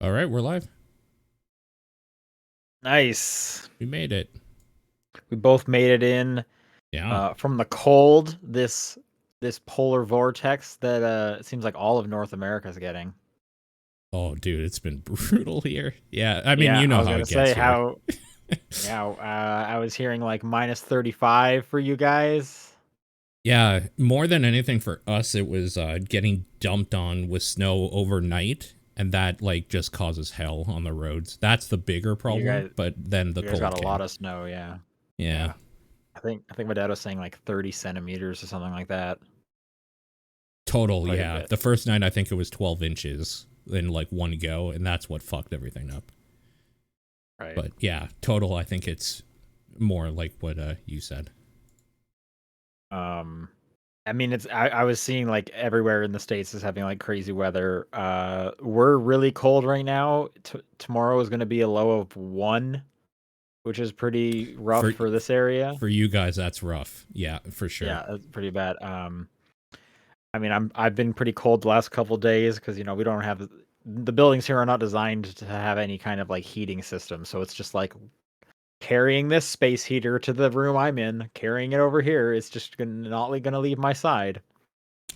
All right, we're live. Nice. We made it. We both made it in Yeah. from the cold. This polar vortex that it seems like all of North America is getting. Oh, dude, it's been brutal here. Yeah, I mean, Yeah, you I know was how gonna it gets say here. how. Yeah, I was hearing like minus 35 for you guys. Yeah, more than anything for us, it was getting dumped on with snow overnight, and that like just causes hell on the roads. That's the bigger You problem. guys, But then the you guys got cold a came. lot of snow. Yeah, Yeah, yeah. I think my dad was saying like 30 centimeters or something like that. total. Quite a Yeah, bit. the first night I think it was 12 inches in like one go, and that's what fucked everything up. Right. But yeah, total. I think it's more like what you said. Um, I mean, I was seeing like everywhere in the States is having like crazy weather. We're really cold right now. Tomorrow is going to be a low of 1, which is pretty rough For for this area. for you guys, that's rough. Yeah, for sure. Yeah, it's pretty bad. I mean, I've been pretty cold the last couple days because we don't have the buildings here are not designed to have any kind of like heating system, so it's just like carrying this space heater to the room I'm in, carrying it over here. It's just not gonna leave my side.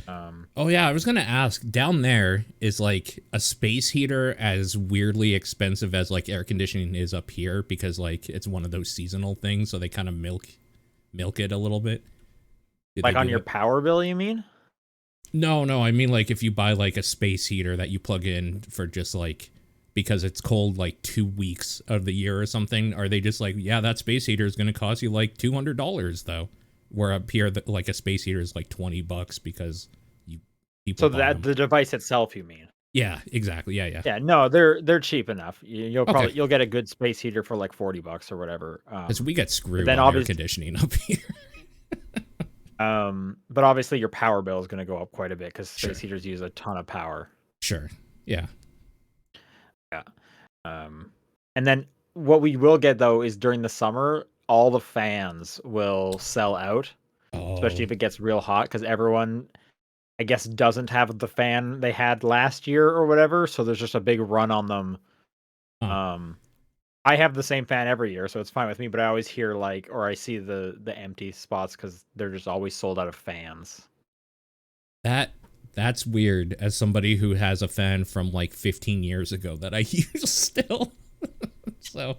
Um, Oh yeah, I was gonna ask. Down there is like a space heater as weirdly expensive as like air conditioning is up here because like it's one of those seasonal things, so they kind of milk it a little bit. Did they like on do your that? power bill, you mean? No, I mean like if you buy like a space heater that you plug in for just like because it's cold like 2 weeks of the year or something, are they just like, yeah, that space heater is gonna cost you like $200 though? Where up here, like a space heater is like $20 because you people So buy that them. the device itself, you mean? Yeah, exactly. Yeah. Yeah, no, they're cheap enough. Okay. You'll get a good space heater for like $40 or whatever. Because we get But screwed then on air obviously, conditioning up here. but obviously your power bill is going to go up quite a bit because space Sure. heaters use a ton of power. Sure. Yeah. Yeah. Um, and then what we will get though is during the summer, all the fans will sell out, especially Oh. if it gets real hot because everyone, I guess, doesn't have the fan they had last year or whatever. So there's just a big run on them. Huh. Um, I have the same fan every year, so it's fine with me. But I always hear like, or I see the empty spots because they're just always sold out of fans. That's weird as somebody who has a fan from like 15 years ago that I use still. So,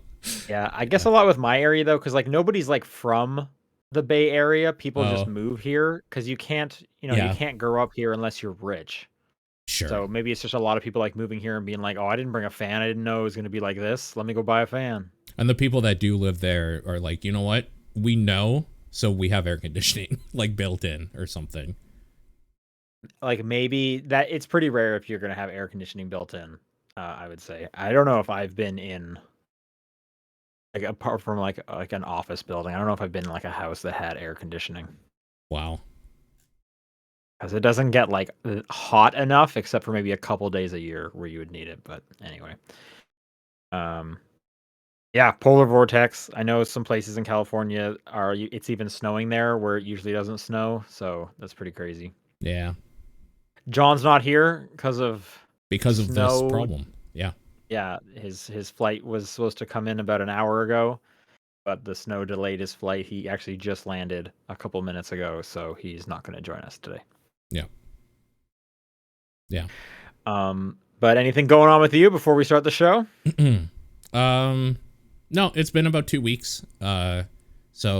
Yeah, I guess yeah. a lot with my area though, because like nobody's like from the Bay Area. People just Oh, move here because you yeah. can't grow up here unless you're rich. Sure. So maybe it's just a lot of people like moving here and being like, "Oh, I didn't bring a fan. I didn't know it was going to be like this. Let me go buy a fan." And the people that do live there are like, you know what? We know, so we have air conditioning like built in or something. Like maybe that it's pretty rare if you're going to have air conditioning built in. I would say. I don't know if I've been in like apart from like an office building. I don't know if I've been in like a house that had air conditioning. Wow. Because it doesn't get like hot enough, except for maybe a couple days a year where you would need it. But anyway, um, yeah, polar vortex. I know some places in California it's even snowing there where it usually doesn't snow. So that's pretty crazy. Yeah. John's not here because of Because of this snow. problem. Yeah. Yeah, his flight was supposed to come in about an hour ago, but the snow delayed his flight. He actually just landed a couple minutes ago, so he's not going to join us today. Yeah. Yeah. But anything going on with you before we start the show? um no, it's been about 2 weeks. So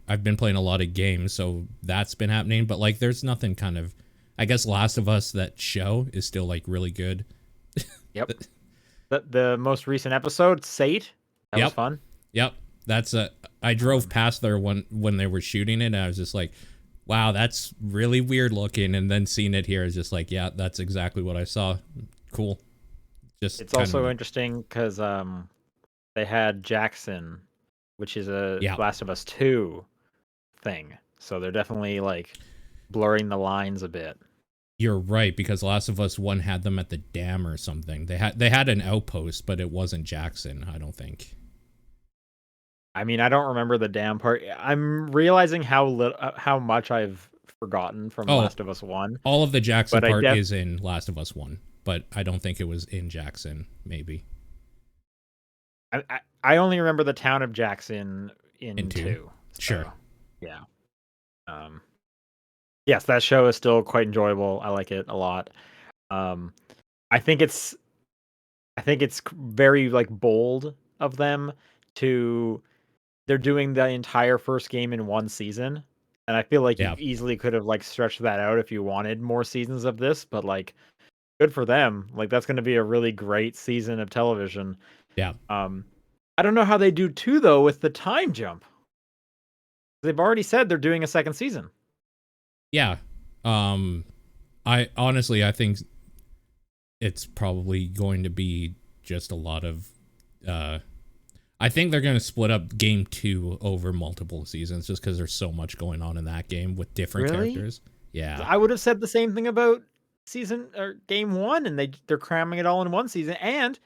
I've been playing a lot of games, so that's been happening, but like there's nothing kind of, I guess Last of Us, that show is still like really good. Yep. The most recent episode, Sate, that was Yep. fun. Yep. That's I drove past there when they were shooting it and I was just like, wow, that's really weird looking, and then seeing it here is just like, yeah, that's exactly what I saw. Cool. Just It's kind of also neat. interesting because they had Jackson, which is a Yeah. Last of Us 2 thing. So they're definitely like blurring the lines a bit. You're right, because Last of Us 1 had them at the dam or something. They had an outpost, but it wasn't Jackson, I don't think. I mean, I don't remember the damn part. I'm realizing how much I've forgotten from Oh, Last of Us 1, all of the Jackson but I part def is in Last of Us 1. but I don't think it was in Jackson. Maybe I only remember the town of Jackson in 2. Sure. So, yeah. Yes, that show is still quite enjoyable. I like it a lot. Um, I think it's very like bold of them to they're doing the entire first game in one season. And I feel like you Yeah. easily could have like stretched that out if you wanted more seasons of this, but like good for them. Like that's going to be a really great season of television. Yeah. I don't know how they do 2 though with the time jump. They've already said they're doing a second season. Yeah. I honestly, I think it's probably going to be just a lot of I think they're going to split up game 2 over multiple seasons just because there's so much going on in that game with different characters. Yeah. I would have said the same thing about season or game 1, and they're cramming it all in one season, and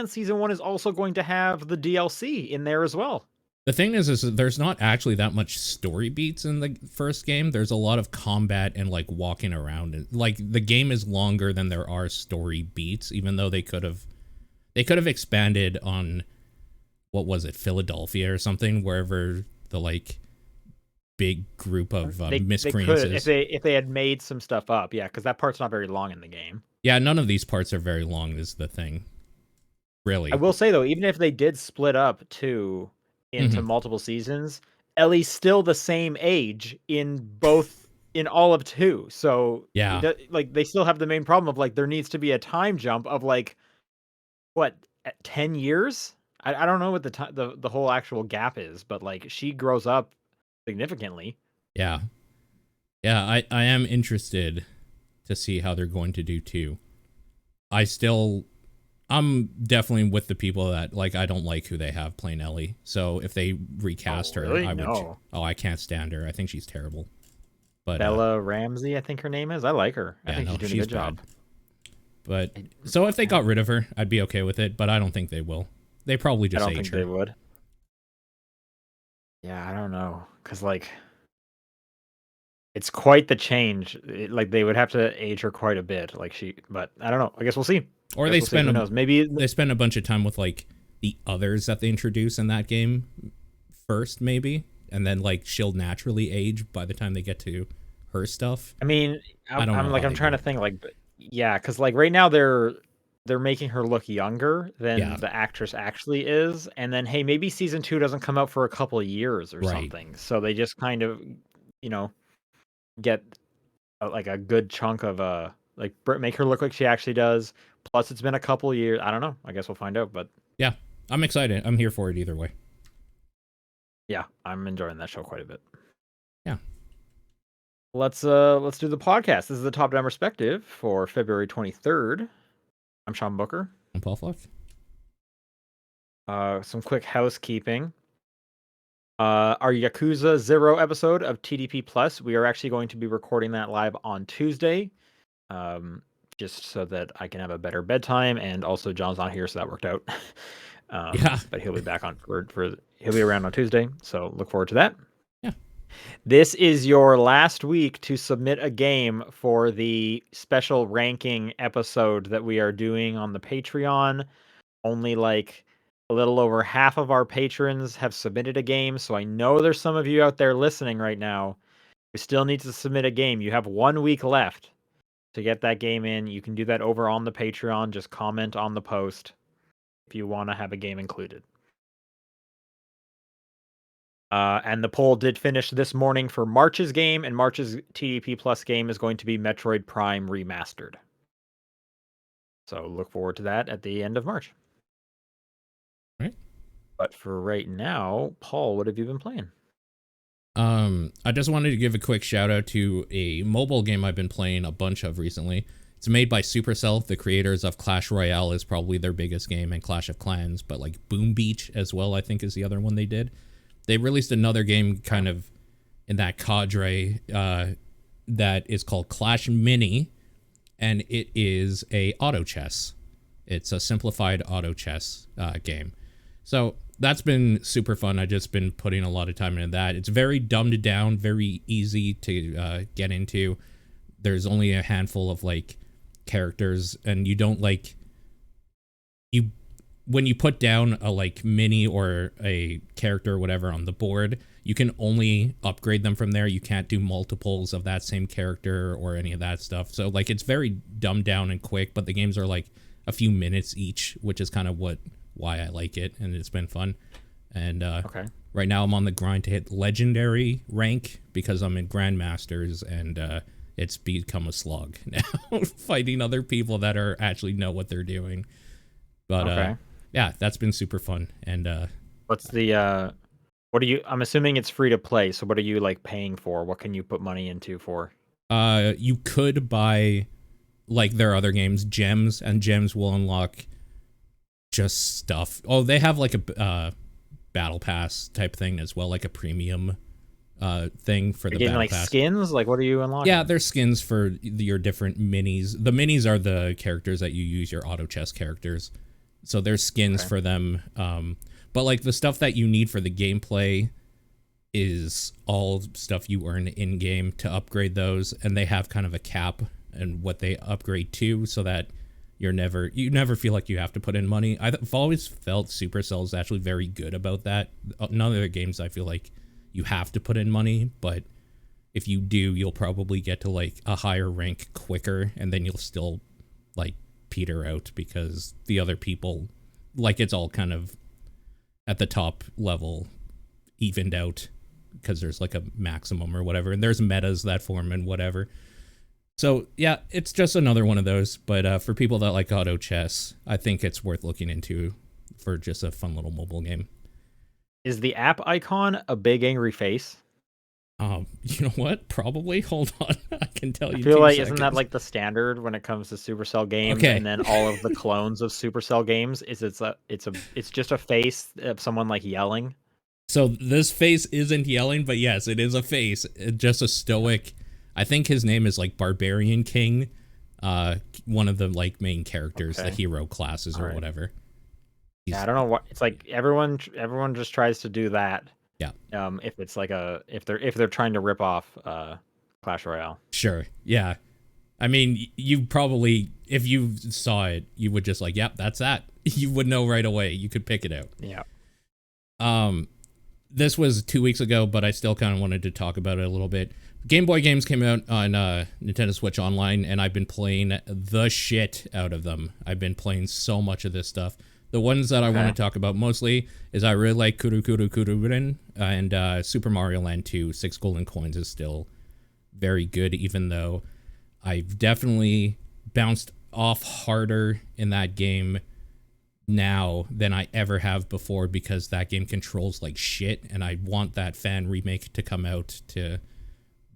season 1 is also going to have the DLC in there as well. The thing is that there's not actually that much story beats in the first game. There's a lot of combat and like walking around. Like the game is longer than there are story beats, even though they could have expanded on, what was it, Philadelphia or something, wherever the like big group of miscreants is. If they had made some stuff up, yeah, because that part's not very long in the game. Yeah, none of these parts are very long is the thing. Really. I will say though, even if they did split up 2 into multiple seasons, Ellie's still the same age in all of 2. So yeah, like they still have the main problem of like there needs to be a time jump of like what, 10 years? I don't know what the whole actual gap is, but like she grows up significantly. Yeah. Yeah, I am interested to see how they're going to do 2. I'm definitely with the people that like I don't like who they have playing Ellie. So if they recast her, I would. No. Oh, I can't stand her. I think she's terrible. But Bella Ramsey, I think her name is. I like her. Yeah, I think she's doing a good job. But so if they got rid of her, I'd be okay with it. But I don't think they will. They probably just. I don't think they would. Yeah, I don't know, because like it's quite the change. Like they would have to age her quite a bit. Like but I don't know. I guess we'll see. Or they spend maybe they spend a bunch of time with like the others that they introduce in that game first, maybe, and then like she'll naturally age by the time they get to her stuff. I mean, I'm trying to think like, yeah, because like right now they're making her look younger than the actress actually is, and then hey, maybe season 2 doesn't come out for a couple of years or something, so they just kind of, get like a good chunk of like make her look like she actually does. Plus, it's been a couple of years. I don't know. I guess we'll find out. But yeah, I'm excited. I'm here for it either way. Yeah, I'm enjoying that show quite a bit. Yeah. Let's do the podcast. This is the Top Down Perspective for February 23rd. I'm Sean Booker. I'm Paul Fluck. Some quick housekeeping. Our Yakuza 0 episode of TDP Plus, we are actually going to be recording that live on Tuesday. Just so that I can have a better bedtime, and also John's not here, so that worked out. Yeah. But he'll be back on he'll be around on Tuesday, so look forward to that. Yeah. This is your last week to submit a game for the special ranking episode that we are doing on the Patreon. Only like a little over half of our patrons have submitted a game, so I know there's some of you out there listening right now who still need to submit a game. You have 1 week left to get that game in. You can do that over on the Patreon. Just comment on the post if you want to have a game included. And the poll did finish this morning for March's game, and March's TDP Plus game is going to be Metroid Prime Remastered. So look forward to that at the end of March. Right. But for right now, Paul, what have you been playing? I just wanted to give a quick shout out to a mobile game I've been playing a bunch of recently. It's made by Supercell, the creators of Clash Royale is probably their biggest game, and Clash of Clans, but like Boom Beach as well, I think is the other one they did. They released another game kind of in that cadre that is called Clash Mini, and it is a auto chess. It's a simplified auto chess game. So that's been super fun. I've just been putting a lot of time into that. It's very dumbed down, very easy to get into. There's only a handful of like characters, and you don't like you when you put down a like mini or a character or whatever on the board, you can only upgrade them from there. You can't do multiples of that same character or any of that stuff. So like it's very dumbed down and quick, but the games are like a few minutes each, which is kind of why I like it, and it's been fun. And Okay. right now I'm on the grind to hit legendary rank because I'm in Grandmasters, and it's become a slog now fighting other people that are actually know what they're doing. But Okay. yeah, that's been super fun. And What's the what are you? I'm assuming it's free to play. So what are you like paying for? What can you put money into for? you could buy like their other games gems, and gems will unlock just stuff. Oh, they have like a battle pass type thing as well, like a premium thing for You're the getting battle like pass. skins? Like what are you unlocking? Yeah, there's skins for your different minis. The minis are the characters that you use, your auto chess characters. So there's skins for them. But like the stuff that you need for the gameplay is all stuff you earn in game to upgrade those, and they have kind of a cap and what they upgrade to, so that you never feel like you have to put in money. I've always felt Supercell is actually very good about that. None of their games I feel like you have to put in money, but if you do, you'll probably get to like a higher rank quicker, and then you'll still like peter out because the other people, like, it's all kind of at the top level evened out because there's like a maximum or whatever, and there's metas that form and whatever. So yeah, it's just another one of those. But for people that like auto chess, I think it's worth looking into for just a fun little mobile game. Is the app icon a big angry face? You know what? Probably. Hold on, I can tell you. I feel 2 like seconds. isn't that like the standard when it comes to Supercell games? Okay. And then all of the clones of Supercell games it's just a face of someone like yelling. So this face isn't yelling, but yes, it is a face. Just a stoic. I think his name is like Barbarian King, one of the like main characters, the hero classes or whatever. Yeah, I don't know what it's like. Everyone just tries to do that. Yeah. If it's like if they're trying to rip off Clash Royale. Sure. Yeah. I mean, you probably, if you saw it, you would just like, yep, that's that. You would know right away. You could pick it out. Yeah. This was 2 weeks ago, but I still kind of wanted to talk about it a little bit. Game Boy games came out on Nintendo Switch Online, and I've been playing the shit out of them. I've been playing so much of this stuff. The ones that I want to talk about mostly is I really like Kuru Kuru Kururin, and Super Mario Land 2, 6 Golden Coins is still very good, even though I've definitely bounced off harder in that game now than I ever have before, because that game controls like shit, and I want that fan remake to come out to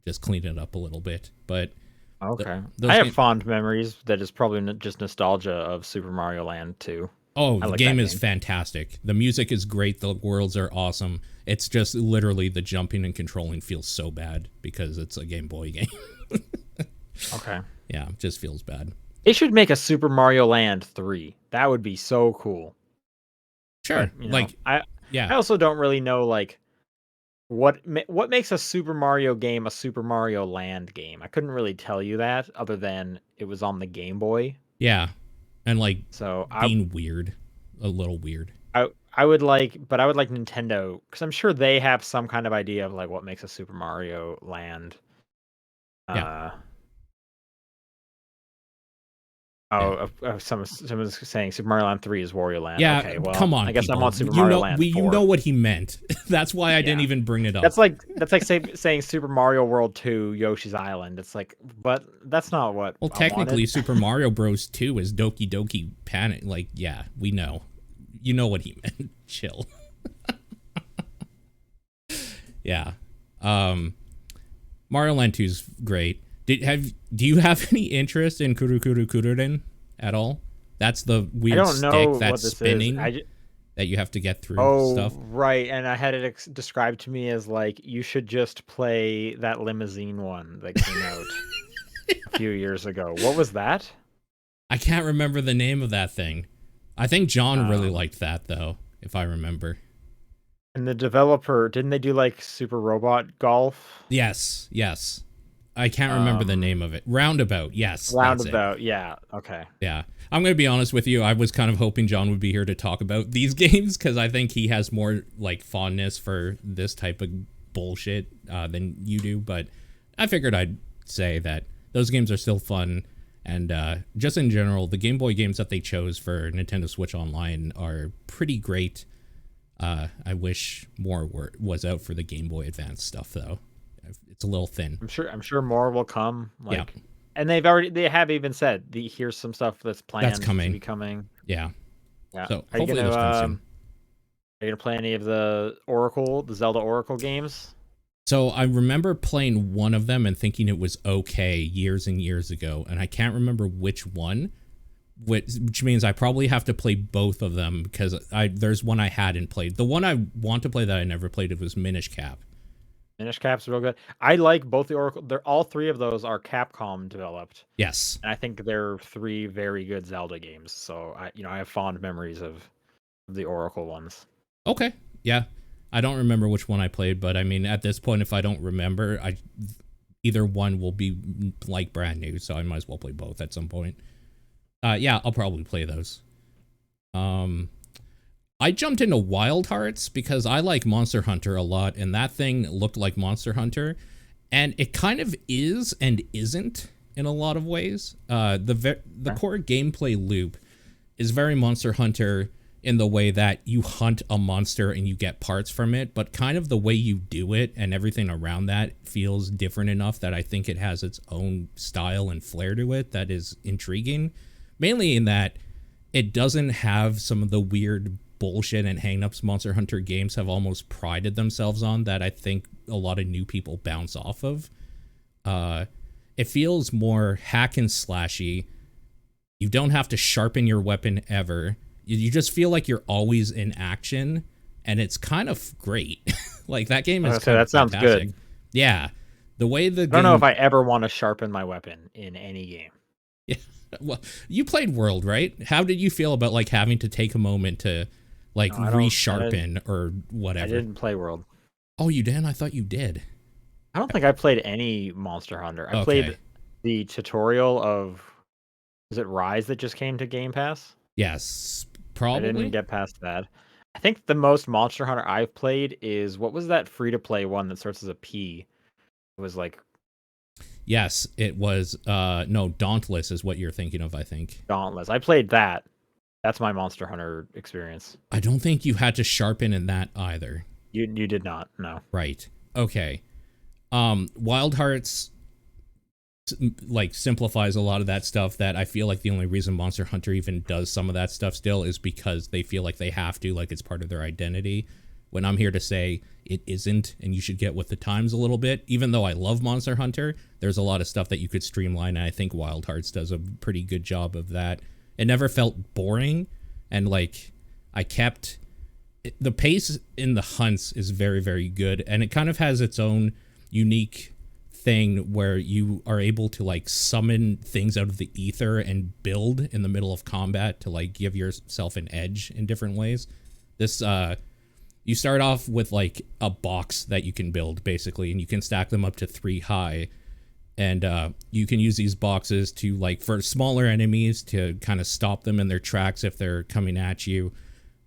just clean it up a little bit. But okay, I have fond memories that is probably just nostalgia of Super Mario Land 2. Oh, the game is fantastic. The music is great. The worlds are awesome. It's just literally the jumping and controlling feels so bad because it's a Game Boy game. Okay. Yeah, it just feels bad. They should make a Super Mario Land 3. That would be so cool. Sure. But, like, I also don't really know like what makes a Super Mario game a Super Mario Land game. I couldn't really tell you that other than it was on the Game Boy. Yeah. And like, so being weird, a little weird. I would like Nintendo, because I'm sure they have some kind of idea of like what makes a Super Mario Land. Yeah. Someone's saying Super Mario Land 3 is Wario Land. Yeah, okay, well, come on. I guess people. I want Super Mario Land 4. You know what he meant. That's why I didn't even bring it up. That's like saying Super Mario World 2, Yoshi's Island. It's like, but that's not what. Well, technically, Super Mario Bros. 2 is Doki Doki Panic. Like, yeah, we know. You know what he meant. Chill. Yeah. Mario Land 2 is great. Do you have any interest in Kuru Kuru Kururin at all? That's the weird stick that's spinning that you have to get through stuff. Oh, right. And I had it described to me as like, you should just play that limousine one that came out a few years ago. What was that? I can't remember the name of that thing. I think John really liked that, though, if I remember. And the developer, didn't they do like Super Robot Golf? Yes. I can't remember the name of it. Roundabout. Yes. Roundabout. Yeah. Okay. Yeah. I'm going to be honest with you. I was kind of hoping John would be here to talk about these games because I think he has more like fondness for this type of bullshit than you do. But I figured I'd say that those games are still fun. And just in general, the Game Boy games that they chose for Nintendo Switch Online are pretty great. I wish more was out for the Game Boy Advance stuff, though. It's a little thin. I'm sure more will come. Like, yeah. And they have even said here's some stuff that's planned that's coming. to be coming. Yeah. Yeah. So hopefully those come soon. Are you gonna play any of the Zelda Oracle games? So I remember playing one of them and thinking it was okay years and years ago, and I can't remember which one, which means I probably have to play both of them because there's one I hadn't played. The one I want to play that I never played, it was Minish Cap. Minish Cap's real good. I like both the Oracle. All three of those are Capcom developed. Yes. And I think they're three very good Zelda games. So I have fond memories of the Oracle ones. Okay. Yeah. I don't remember which one I played, but I mean, at this point, if I don't remember, either one will be like brand new, so I might as well play both at some point. Yeah, I'll probably play those. I jumped into Wild Hearts because I like Monster Hunter a lot, and that thing looked like Monster Hunter, and it kind of is and isn't in a lot of ways. The core gameplay loop is very Monster Hunter in the way that you hunt a monster and you get parts from it, but kind of the way you do it and everything around that feels different enough that I think it has its own style and flair to it that is intriguing, mainly in that it doesn't have some of the weird bullshit and hang-ups Monster Hunter games have almost prided themselves on that I think a lot of new people bounce off of. It feels more hack and slashy. You don't have to sharpen your weapon ever. You just feel like you're always in action, and it's kind of great. Like, that game is that sounds fantastic. good. Yeah. The way the I don't know if I ever want to sharpen my weapon in any game. Yeah. Well, you played World, right? How did you feel about, like, having to take a moment to, like, resharpen or whatever? I didn't play World. Oh, you didn't? I thought you did. I don't think I played any Monster Hunter. I played the tutorial of... Was it Rise that just came to Game Pass? Yes. Probably. I didn't get past that. I think the most Monster Hunter I've played is, what was that free-to-play one that starts as a P? It was like... Yes, it was, no, Dauntless is what you're thinking of, I think. Dauntless. I played that. That's my Monster Hunter experience. I don't think you had to sharpen in that either. You did not, no. Right. Okay. Wild Hearts, like, simplifies a lot of that stuff that I feel like the only reason Monster Hunter even does some of that stuff still is because they feel like they have to, like it's part of their identity. When I'm here to say it isn't, and you should get with the times a little bit. Even though I love Monster Hunter, there's a lot of stuff that you could streamline, and I think Wild Hearts does a pretty good job of that. It never felt boring, and like I kept... The pace in the hunts is very, very good, and it kind of has its own unique thing where you are able to like summon things out of the ether and build in the middle of combat to like give yourself an edge in different ways. This you start off with like a box that you can build basically, and you can stack them up to 3 high, and you can use these boxes to like for smaller enemies to kind of stop them in their tracks if they're coming at you.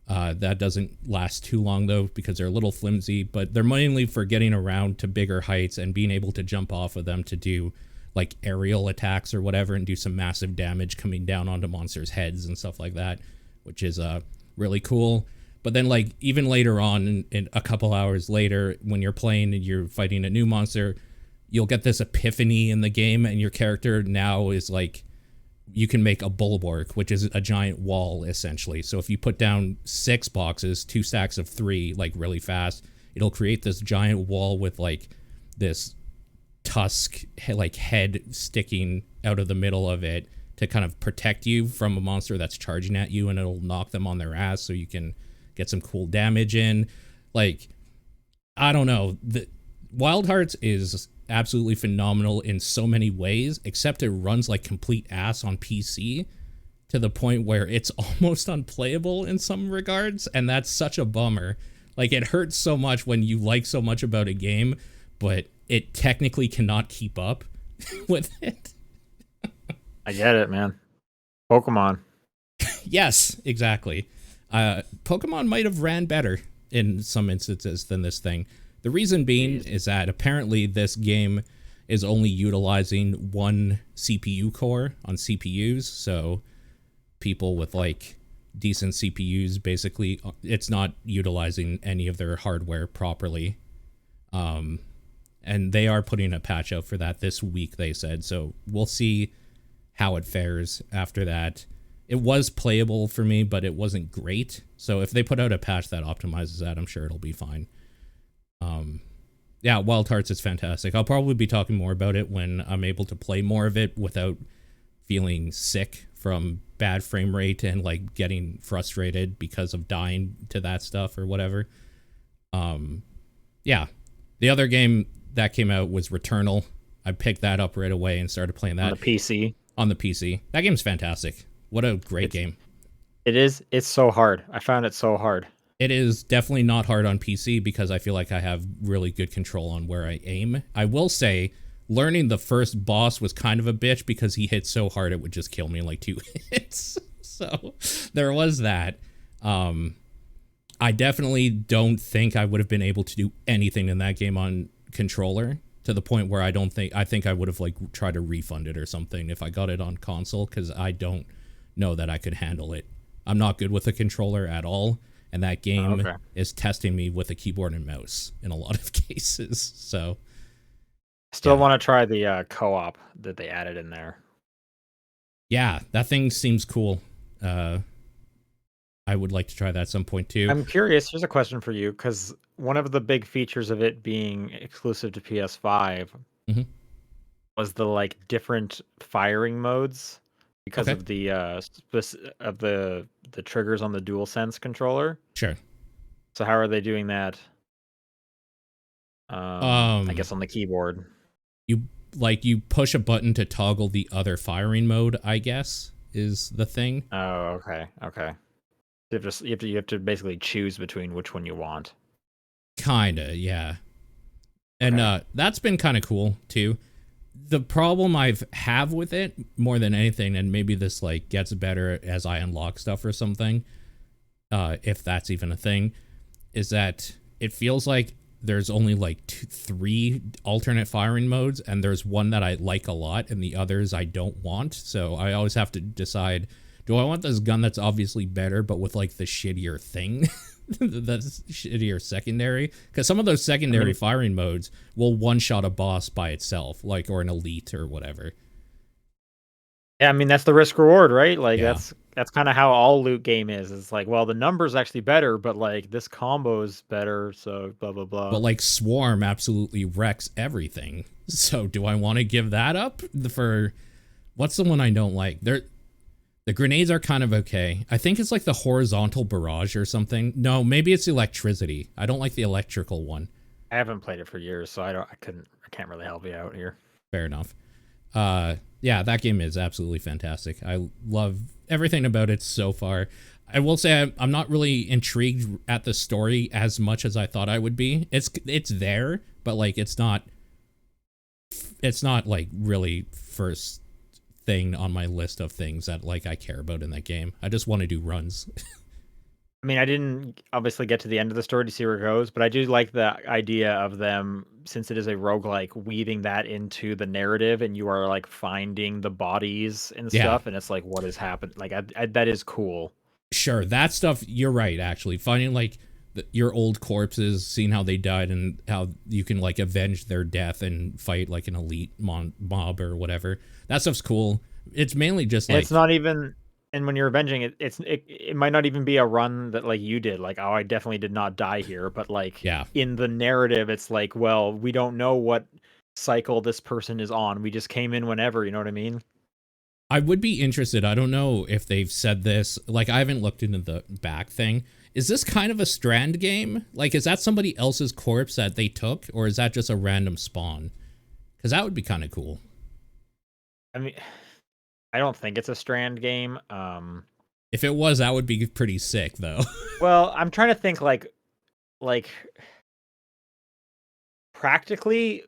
That doesn't last too long, though, because they're a little flimsy, but they're mainly for getting around to bigger heights and being able to jump off of them to do, like, aerial attacks or whatever and do some massive damage coming down onto monsters' heads and stuff like that, which is really cool. But then, like, even later on, in a couple hours later, when you're playing and you're fighting a new monster, you'll get this epiphany in the game, and your character now is, like... You can make a bulwark, which is a giant wall, essentially. So if you put down 6 boxes, 2 stacks of 3, like, really fast, it'll create this giant wall with, like, this tusk, like, head sticking out of the middle of it to kind of protect you from a monster that's charging at you, and it'll knock them on their ass so you can get some cool damage in. Like, I don't know. The Wild Hearts is... absolutely phenomenal in so many ways, except it runs like complete ass on PC to the point where it's almost unplayable in some regards, and that's such a bummer. Like, it hurts so much when you like so much about a game, but it technically cannot keep up. with it. I get it, man. Pokemon. Yes, exactly. Pokemon might have ran better in some instances than this thing. The reason being is that apparently this game is only utilizing one CPU core on CPUs, so people with like decent CPUs, basically, it's not utilizing any of their hardware properly. And they are putting a patch out for that this week, they said, so we'll see how it fares after that. It was playable for me, but it wasn't great. So if they put out a patch that optimizes that, I'm sure it'll be fine. Yeah, Wild Hearts is fantastic. I'll probably be talking more about it when I'm able to play more of it without feeling sick from bad frame rate and like getting frustrated because of dying to that stuff or whatever. Yeah. The other game that came out was Returnal. I picked that up right away and started playing that. On the PC? On the PC. That game's fantastic. What a great game. It is. It's so hard. I found it so hard. It is definitely not hard on PC because I feel like I have really good control on where I aim. I will say, learning the first boss was kind of a bitch because he hit so hard it would just kill me in like 2 hits. So there was that. I definitely don't think I would have been able to do anything in that game on controller, to the point where I think I would have like tried to refund it or something if I got it on console, because I don't know that I could handle it. I'm not good with a controller at all, and that game is testing me with a keyboard and mouse in a lot of cases. So still want to try the co-op that they added in there. Yeah, that thing seems cool. I would like to try that at some point too. I'm curious. Here's a question for you, because one of the big features of it being exclusive to PS5 was the like different firing modes because of the the triggers on the DualSense controller. Sure. So how are they doing that? I guess on the keyboard. You push a button to toggle the other firing mode, I guess, is the thing. Oh, okay. You have to basically choose between which one you want. Kinda, yeah. And that's been kind of cool too. The problem have with it more than anything, and maybe this like gets better as I unlock stuff or something, if that's even a thing, is that it feels like there's only like 3 alternate firing modes, and there's one that I like a lot and the others I don't want. So I always have to decide, do I want this gun that's obviously better but with like the shittier thing? That's shittier secondary? Because some of those secondary firing modes will one-shot a boss by itself, like, or an elite or whatever. Yeah, I mean, that's the risk reward, right? Like that's kind of how all loot game is. It's like, well, the number's actually better, but like this combo is better, so blah blah blah. But like Swarm absolutely wrecks everything. So do I want to give that up for what's the one I don't like? The grenades are kind of okay. I think it's like the horizontal barrage or something. No, maybe it's electricity. I don't like the electrical one. I haven't played it for years, so I can't really help you out here. Fair enough. Yeah, that game is absolutely fantastic. I love everything about it so far. I will say I'm not really intrigued at the story as much as I thought I would be. It's there, but like it's not like really first thing on my list of things that like I care about in that game. I just want to do runs. I mean, I didn't obviously get to the end of the story to see where it goes, but I do like the idea of them, since it is a roguelike, weaving that into the narrative, and you are like finding the bodies and stuff, and it's like, what has happened? Like, that is cool. Sure, that stuff, you're right, actually. Finding like your old corpses, seeing how they died, and how you can like avenge their death and fight like an elite mob or whatever. That stuff's cool. It's mainly just like... It's not even... And when you're avenging it, it might not even be a run that like you did, like, oh, I definitely did not die here, but like in the narrative, it's like, well, we don't know what cycle this person is on. We just came in whenever, you know what I mean? I would be interested. I don't know if they've said this. Like, I haven't looked into the back thing. Is this kind of a Strand game? Like, is that somebody else's corpse that they took, or is that just a random spawn? Because that would be kind of cool. I mean... I don't think it's a Strand game. If it was, that would be pretty sick, though. Well, I'm trying to think like practically,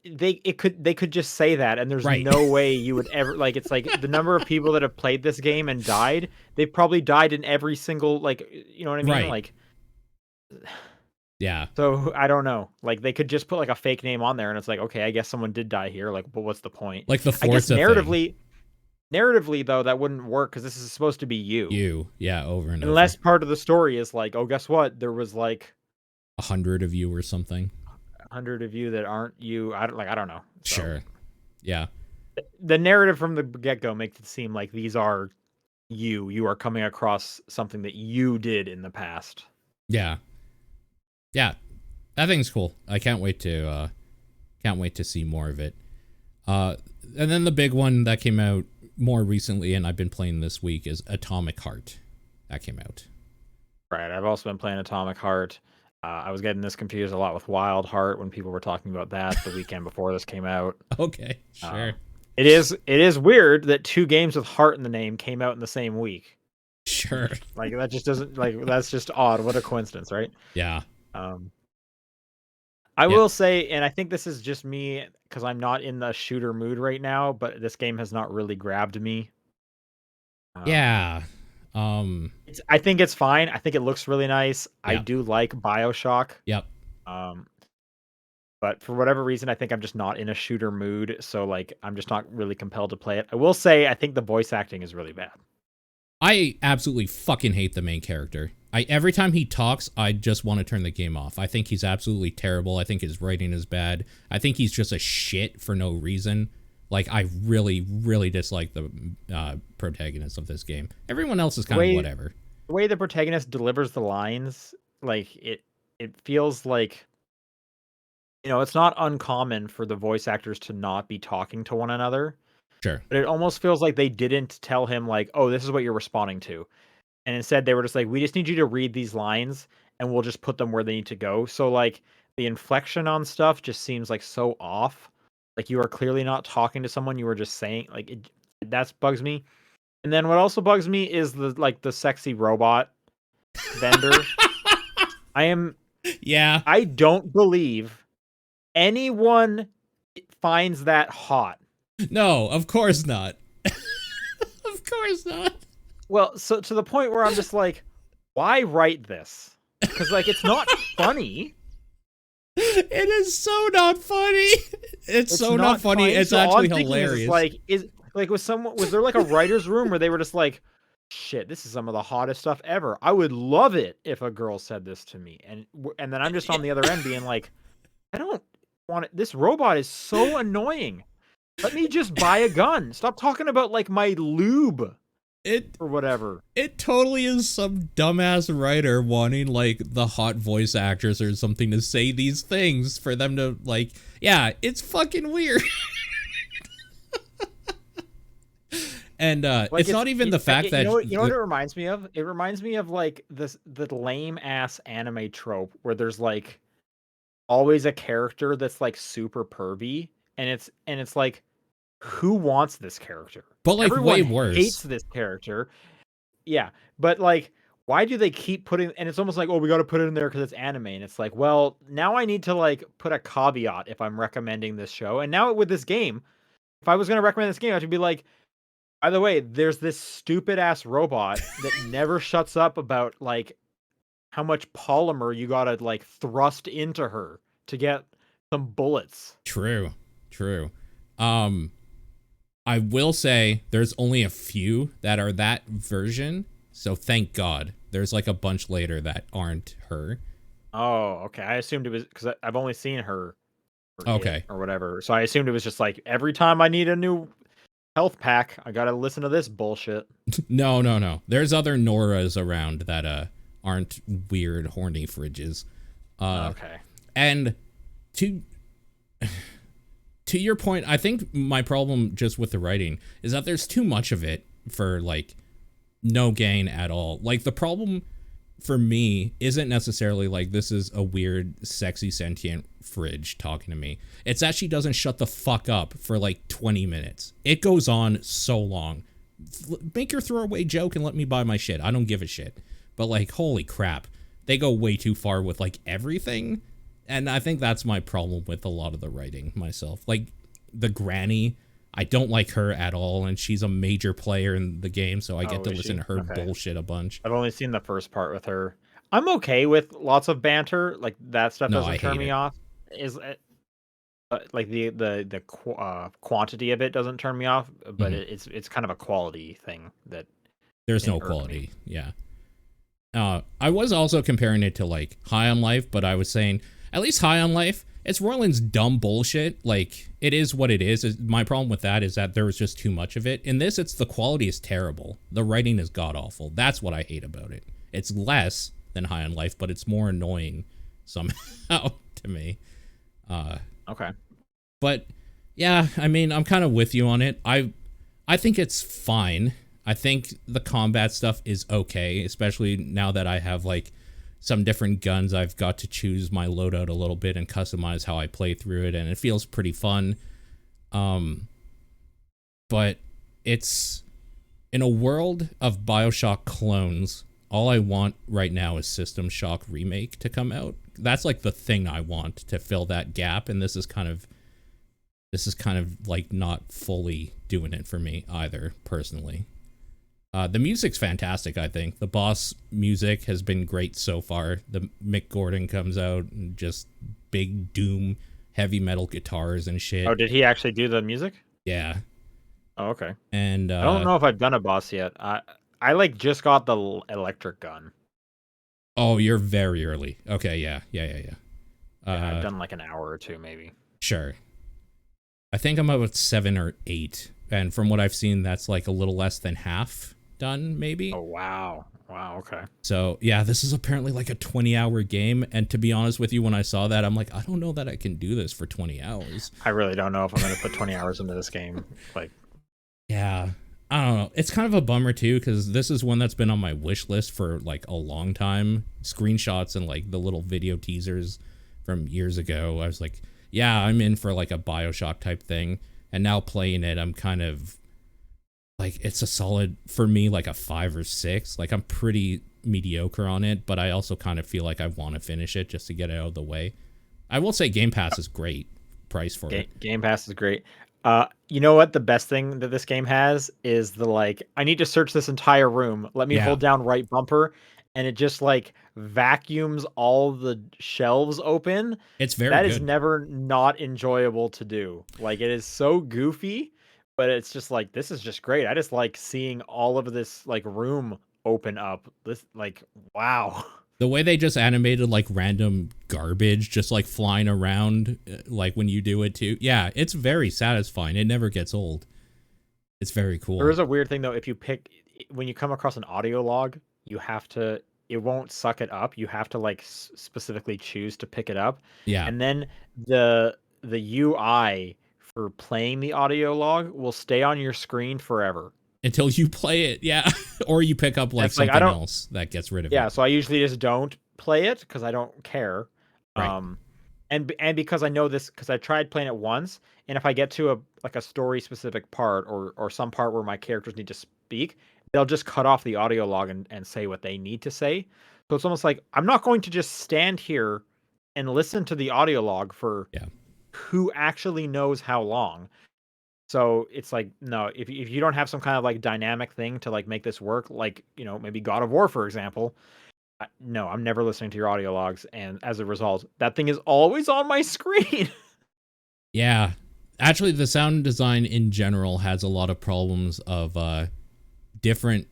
they could just say that, and there's Right. no way you would ever like. It's like the number of people that have played this game and died. They've probably died in every single like. You know what I mean? Right. Like, Yeah. so I don't know. Like they could just put like a fake name on there, and it's like, okay, I guess someone did die here. Like, but what's the point? Like the I guess Forza thing. narratively though, that wouldn't work because this is supposed to be you. Yeah, over and Unless over. part of the story is like, oh, guess what? There was like 100 of you or something. 100 of you that aren't you. I don't know. So, Sure. Yeah. the narrative from the get-go makes it seem like these are you are coming across something that you did in the past. Yeah. Yeah. That thing's cool. I can't wait to see more of it. And then the big one that came out more recently and I've been playing this week is Atomic Heart. That came out. Right. I've also been playing Atomic Heart. I was getting this confused a lot with Wild Heart when people were talking about that the weekend before this came out. Okay, sure. It is weird that 2 games with heart in the name came out in the same week. Sure. Like that just doesn't like that's just odd. What a coincidence, right? Yeah. I will say, and I think this is just me because I'm not in the shooter mood right now, but this game has not really grabbed me. Yeah. I think it's fine. I think it looks really nice. Yeah. I do like BioShock. Yep. But for whatever reason, I think I'm just not in a shooter mood, so like I'm just not really compelled to play it. I will say I think the voice acting is really bad. I absolutely fucking hate the main character. Every time he talks, I just want to turn the game off. I think he's absolutely terrible. I think his writing is bad. I think he's just a shit for no reason. Like, I really, really dislike the protagonist of this game. Everyone else is kind of whatever. The way the protagonist delivers the lines, like, it feels like, you know, it's not uncommon for the voice actors to not be talking to one another. Sure. But it almost feels like they didn't tell him, like, oh, this is what you're responding to. And instead, they were just like, we just need you to read these lines, and we'll just put them where they need to go. So, like, the inflection on stuff just seems, like, so off. Like, you are clearly not talking to someone. You were just saying, like, that bugs me. And then what also bugs me is the sexy robot vendor. Yeah. I don't believe anyone finds that hot. No, of course not. Of course not. Well, so to the point where I'm just like, why write this? Because, like, it's not funny. It is so not funny. It's so not funny. It's so actually hilarious. Was there like a writer's room where they were just like, shit, this is some of the hottest stuff ever. I would love it if a girl said this to me. And then I'm just on the other end being like, I don't want it. This robot is so annoying. Let me just buy a gun. Stop talking about like my lube. Or whatever. It totally is some dumbass writer wanting like the hot voice actors or something to say these things for them to like, yeah, it's fucking weird. And like it's not even the fact that you know what it reminds me of? It reminds me of like the lame ass anime trope where there's like always a character that's like super pervy and it's like, who wants this character? But like everyone way worse. Hates this character. Yeah, but like, why do they keep putting? And it's almost like, oh, we got to put it in there because it's anime. And it's like, well, now I need to like put a caveat if I'm recommending this show. And now with this game, if I was going to recommend this game, I should be like, by the way, there's this stupid ass robot that never shuts up about like how much polymer you got to like thrust into her to get some bullets. True. I will say there's only a few that are that version, so thank God. There's like a bunch later that aren't her. Oh, okay. I assumed it was because I've only seen her. Okay. Or whatever. So I assumed it was just like every time I need a new health pack, I gotta listen to this bullshit. No. There's other Noras around that aren't weird horny fridges. Okay. And to your point, I think my problem just with the writing is that there's too much of it for like no gain at all. Like the problem for me isn't necessarily like this is a weird, sexy, sentient fridge talking to me. It's that she doesn't shut the fuck up for like 20 minutes. It goes on so long. Make your throwaway joke and let me buy my shit. I don't give a shit. But like, holy crap. They go way too far with like everything. And I think that's my problem with a lot of the writing myself. Like the granny, I don't like her at all, and she's a major player in the game, so I get Oh, to is listen she? to her Okay. bullshit a bunch. I've only seen the first part with her. I'm okay with lots of banter. Like that stuff No, I doesn't turn hate me it. off. Is like quantity of it doesn't turn me off, but Mhm. it's kind of a quality thing that There's can no irk me. quality. Yeah. I was also comparing it to like High on Life, but I was saying at least High on Life, it's Roland's dumb bullshit. Like it is what it is. My problem with that is that there was just too much of it. In this, it's the quality is terrible. The writing is god awful. That's what I hate about it. It's less than High on Life, but it's more annoying somehow to me. Okay. But yeah, I mean, I'm kind of with you on it. I think it's fine. I think the combat stuff is okay, especially now that I have like some different guns. I've got to choose my loadout a little bit and customize how I play through it, and it feels pretty fun. Um, but it's in a world of BioShock clones. All I want right now is System Shock Remake to come out. That's like the thing I want to fill that gap, and this is kind of like not fully doing it for me either, personally. The music's fantastic, I think. The boss music has been great so far. The Mick Gordon comes out and just big doom heavy metal guitars and Oh, shit. did he actually do the music? Yeah. Oh, okay. And I don't know if I've done a boss yet. I like just got the electric gun. oh, you're very early. Okay, yeah. Yeah, yeah, yeah. Yeah, I've done like an hour or two maybe. Sure. I think I'm about 7 or 8. And from what I've seen, that's like a little less than half done, maybe. Oh wow. Wow, okay. So yeah, this is apparently like a 20-hour game, and to be honest with you, when I saw that, I'm like, I don't know that I can do this for 20 hours. I really don't know if I'm gonna put 20 hours into this game. Like, Yeah, I don't know. It's kind of a bummer too, because this is one that's been on my wish list for like a long time. Screenshots and like the little video teasers from years ago. I was like, yeah, I'm in for like a BioShock type thing, and now playing it, I'm kind of like, it's a solid for me, like a 5 or 6. Like I'm pretty mediocre on it, but I also kind of feel like I want to finish it just to get it out of the way. I will say Game Pass is great price for it. Game Pass is great. You know what? The best thing that this game has is the like, I need to search this entire room. Let me Yeah, hold down right bumper, and it just like vacuums all the shelves open. it's very That is good. never not enjoyable to do. Like it is so goofy, but it's just like this is just great. I just like seeing all of this like room open up. This like wow. The way they just animated like random garbage just like flying around like when you do it too. Yeah, it's very satisfying. It never gets old. It's very There cool. is a weird thing though. If you pick when you come across an audio log, you have to. It won't suck it up. You have to like specifically choose to pick it up, Yeah, and then the UI for playing the audio log will stay on your screen forever. until you play it. Yeah, or you pick up And like it's like I something don't. else that gets rid of Yeah, it. so I usually just don't play it because I don't care. Right. Um, and because I know this because I tried playing it once, and if I get to a like a story specific part or some part where my characters need to speak, they'll just cut off the audio log and say what they need to say. So it's almost like I'm not going to just stand here and listen to the audio log for Yeah. who actually knows how long. So it's like no, if you don't have some kind of like dynamic thing to like make this work, like maybe God of War for example, no, I'm never listening to your audio logs, and as a result, that thing is always on my screen. Yeah. Actually, the sound design in general has a lot of problems of different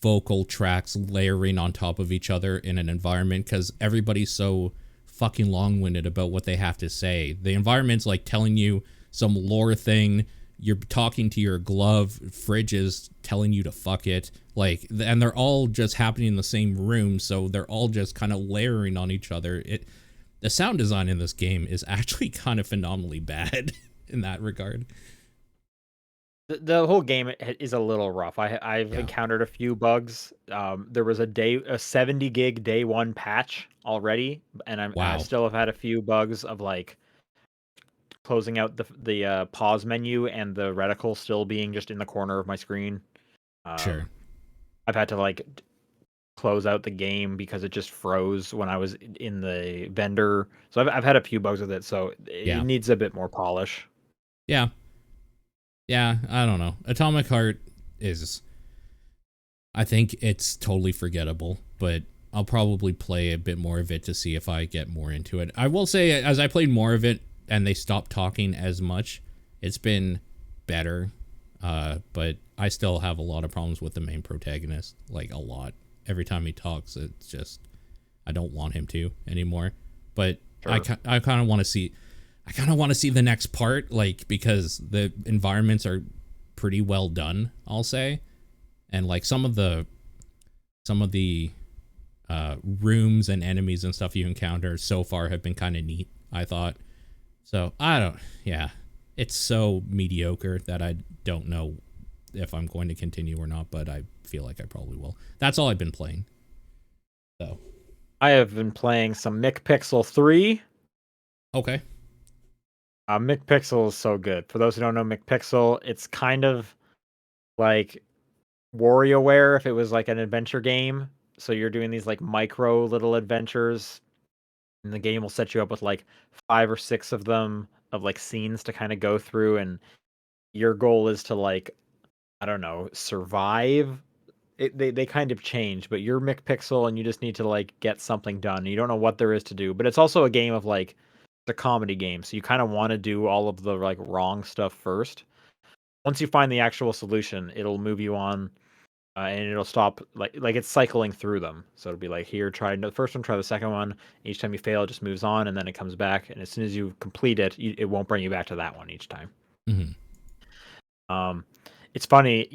vocal tracks layering on top of each other in an environment because everybody's so fucking long-winded about what they have to say. The environment's like telling you some lore thing. You're talking to your glove. Fridge is telling you to fuck it. Like, and they're all just happening in the same room, so they're all just kind of layering on each other. The sound design in this game is actually kind of phenomenally bad in that regard. The whole game is a little rough. I've Yeah. encountered a few bugs. There was a 70 gig day one patch already, and I Wow. still have had a few bugs of like closing out the pause menu and the reticle still being just in the corner of my screen. Um, Sure. I've had to like close out the game because it just froze when I was in the vendor. So I've had a few bugs with it, so it Yeah. needs a bit more polish. Yeah. Yeah, I don't know. Atomic Heart is, I think it's totally forgettable, but I'll probably play a bit more of it to see if I get more into it. I will say, as I played more of it and they stopped talking as much, it's been better. But I still have a lot of problems with the main protagonist, like a lot. Every time he talks, it's just, I don't want him to anymore. But sure. I kind of want to see, the next part, like, because the environments are pretty well done, I'll say. And like some of the rooms and enemies and stuff you encounter so far have been kind of neat, I thought. So it's so mediocre that I don't know if I'm going to continue or not, but I feel like I probably will. That's all I've been playing. So I have been playing some McPixel 3. Okay. McPixel is so good. For those who don't know McPixel, it's kind of like WarioWare if it was like an adventure game. So you're doing these like micro little adventures, and the game will set you up with like 5 or 6 of them of like scenes to kind of go through, and your goal is to like, I don't know, survive. They kind of change, but you're McPixel and you just need to like get something done. You don't know what there is to do, but it's also a game of like, it's a comedy game, so you kind of want to do all of the like wrong stuff first. Once you find the actual solution, it'll move you on, and it'll stop like it's cycling through them. So it'll be like, here, try the first one, try the second one. Each time you fail, it just moves on, and then it comes back. And as soon as you complete it, it won't bring you back to that one each time. Mm-hmm. It's funny,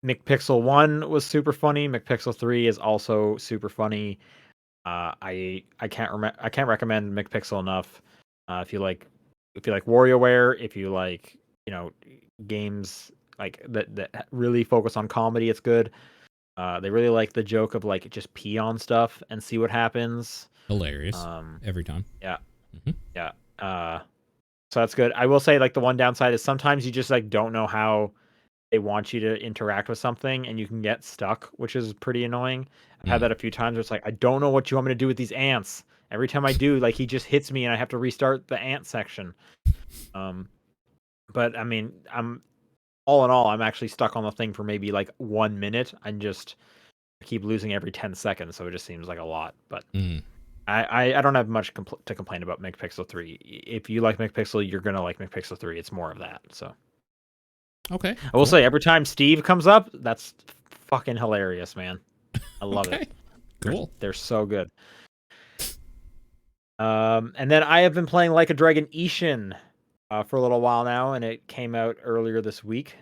McPixel 1 was super funny. McPixel 3 is also super funny. I can't recommend McPixel enough. If you like WarioWare, if you like, games like that really focus on comedy, it's good. They really like the joke of like just pee on stuff and see what happens. Hilarious. Every time. Yeah. Mm-hmm. Yeah. So that's good. I will say, like, the one downside is sometimes you just like don't know how they want you to interact with something, and you can get stuck, which is pretty annoying. I've had that a few times where it's like, I don't know what you want me to do with these ants. Every time I do, like, he just hits me and I have to restart the ant section. But I mean, all in all, I'm actually stuck on the thing for maybe like 1 minute. I keep losing every 10 seconds, so it just seems like a lot. But I don't have much to complain about McPixel 3. If you like McPixel, you're gonna like McPixel 3. It's more of that. So okay, I will say, every time Steve comes up, that's fucking hilarious, man. I love it. Cool. They're so good. And then I have been playing Like a Dragon Ishin for a little while now, and it came out earlier this week.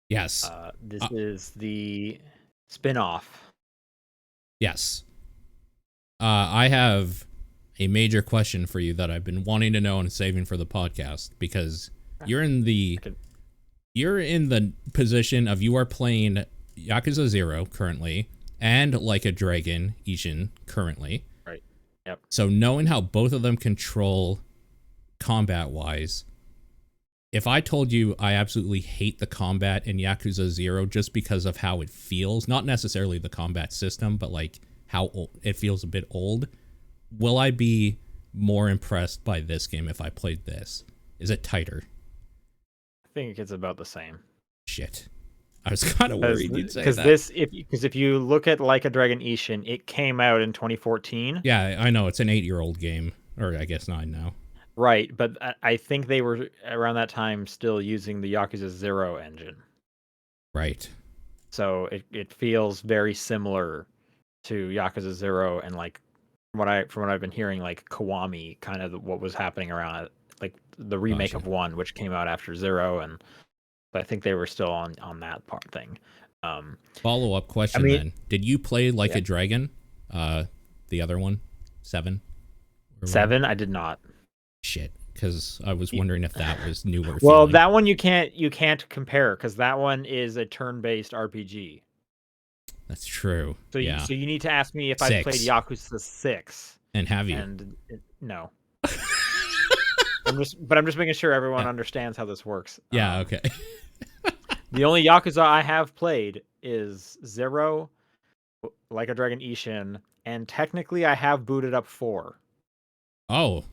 Yes. This is the spin-off. Yes. I have a major question for you that I've been wanting to know and saving for the podcast, because you're in the position of, you are playing Yakuza 0 currently and Like a Dragon Ishin currently. Right. Yep. So knowing how both of them control combat-wise, if I told you I absolutely hate the combat in Yakuza 0 just because of how it feels, not necessarily the combat system, but like how it feels a bit old, will I be more impressed by this game if I played this? Is it tighter? I think it's about the same. Shit. I was kind of worried you'd say that. Because if you look at Like a Dragon Ishin, it came out in 2014. Yeah, I know. It's an 8-year-old game. Or I guess 9 now. Right, but I think they were, around that time, still using the Yakuza 0 engine. Right. So it feels very similar to Yakuza 0, and like from what I've been hearing, like Kiwami, kind of what was happening around it, like the remake of 1, which came out after 0, and I think they were still on that part thing. Follow-up question then. Did you play Like a Dragon? The other one? 7? 7? I did not. Shit, because I was wondering if that was newer. Well, that one you can't compare, because that one is a turn-based RPG. That's true. So yeah. So you need to ask me if I played Yakuza 6. And have you? And no. I'm just making sure everyone understands how this works. Yeah. Okay. The only Yakuza I have played is 0, Like a Dragon Ishin, and technically I have booted up 4. Oh,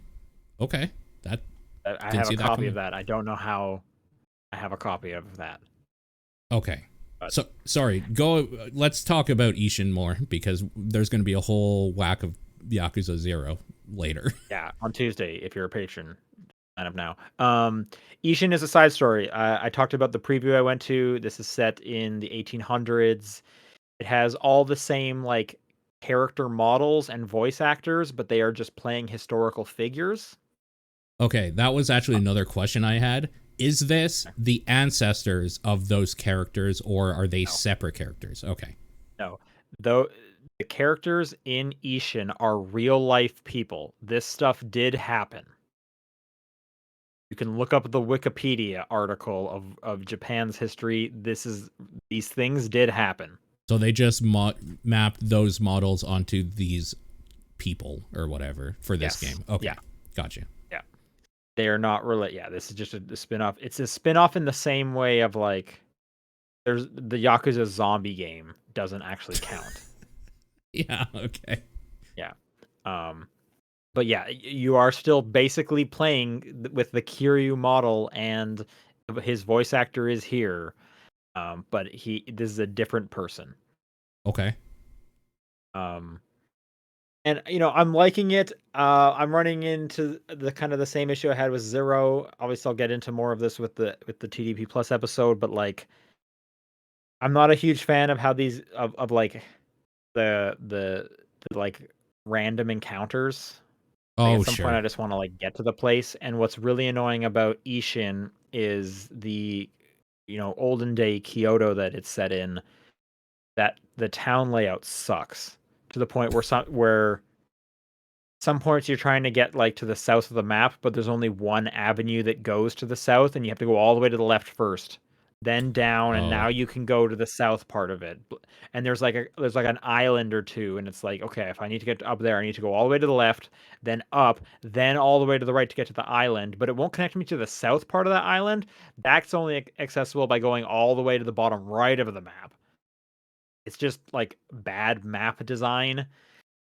okay. That I didn't have a see that copy of coming. that. I don't know how I have a copy of that. Okay. But So sorry. Go. Let's talk about Ishin more because there's going to be a whole whack of Yakuza 0 later. yeah, on Tuesday, if you're a patron, sign up now. Ishin is a side story. I talked about the preview I went to. This is set in the 1800s. It has all the same like character models and voice actors, but they are just playing historical figures. Okay, that was actually another question I had. Is this the ancestors of those characters, or are they No, separate characters? Okay. no. Though the characters in Ishin are real life people. This stuff did happen. You can look up the Wikipedia article of Japan's history. These things did happen. So they just mapped those models onto these people or whatever for this Yes. game. Okay, Yeah. gotcha. Yeah. They are not really. Yeah. This is just a spin-off. It's a spin-off in the same way of like there's the Yakuza zombie game doesn't actually count. Yeah. Okay. Yeah. But yeah, you are still basically playing with the Kiryu model, and his voice actor is here. But this is a different person. Okay. Um, and I'm liking it. I'm running into the kind of the same issue I had with 0. Obviously, I'll get into more of this with the TDP Plus episode, but like, I'm not a huge fan of how these of like the like random encounters. Like at Oh, some point, I sure. just want to like get to the place. And what's really annoying about Ishin is the olden day Kyoto that it's set in. That the town layout sucks to the point where some points you're trying to get like to the south of the map, but there's only one avenue that goes to the south, and you have to go all the way to the left first, then down, and now Oh, you can go to the south part of it. And there's like an island or two, and it's like, okay, if I need to get up there, I need to go all the way to the left, then up, then all the way to the right to get to the island. But it won't connect me to the south part of that island. That's only accessible by going all the way to the bottom right of the map. It's just like bad map design,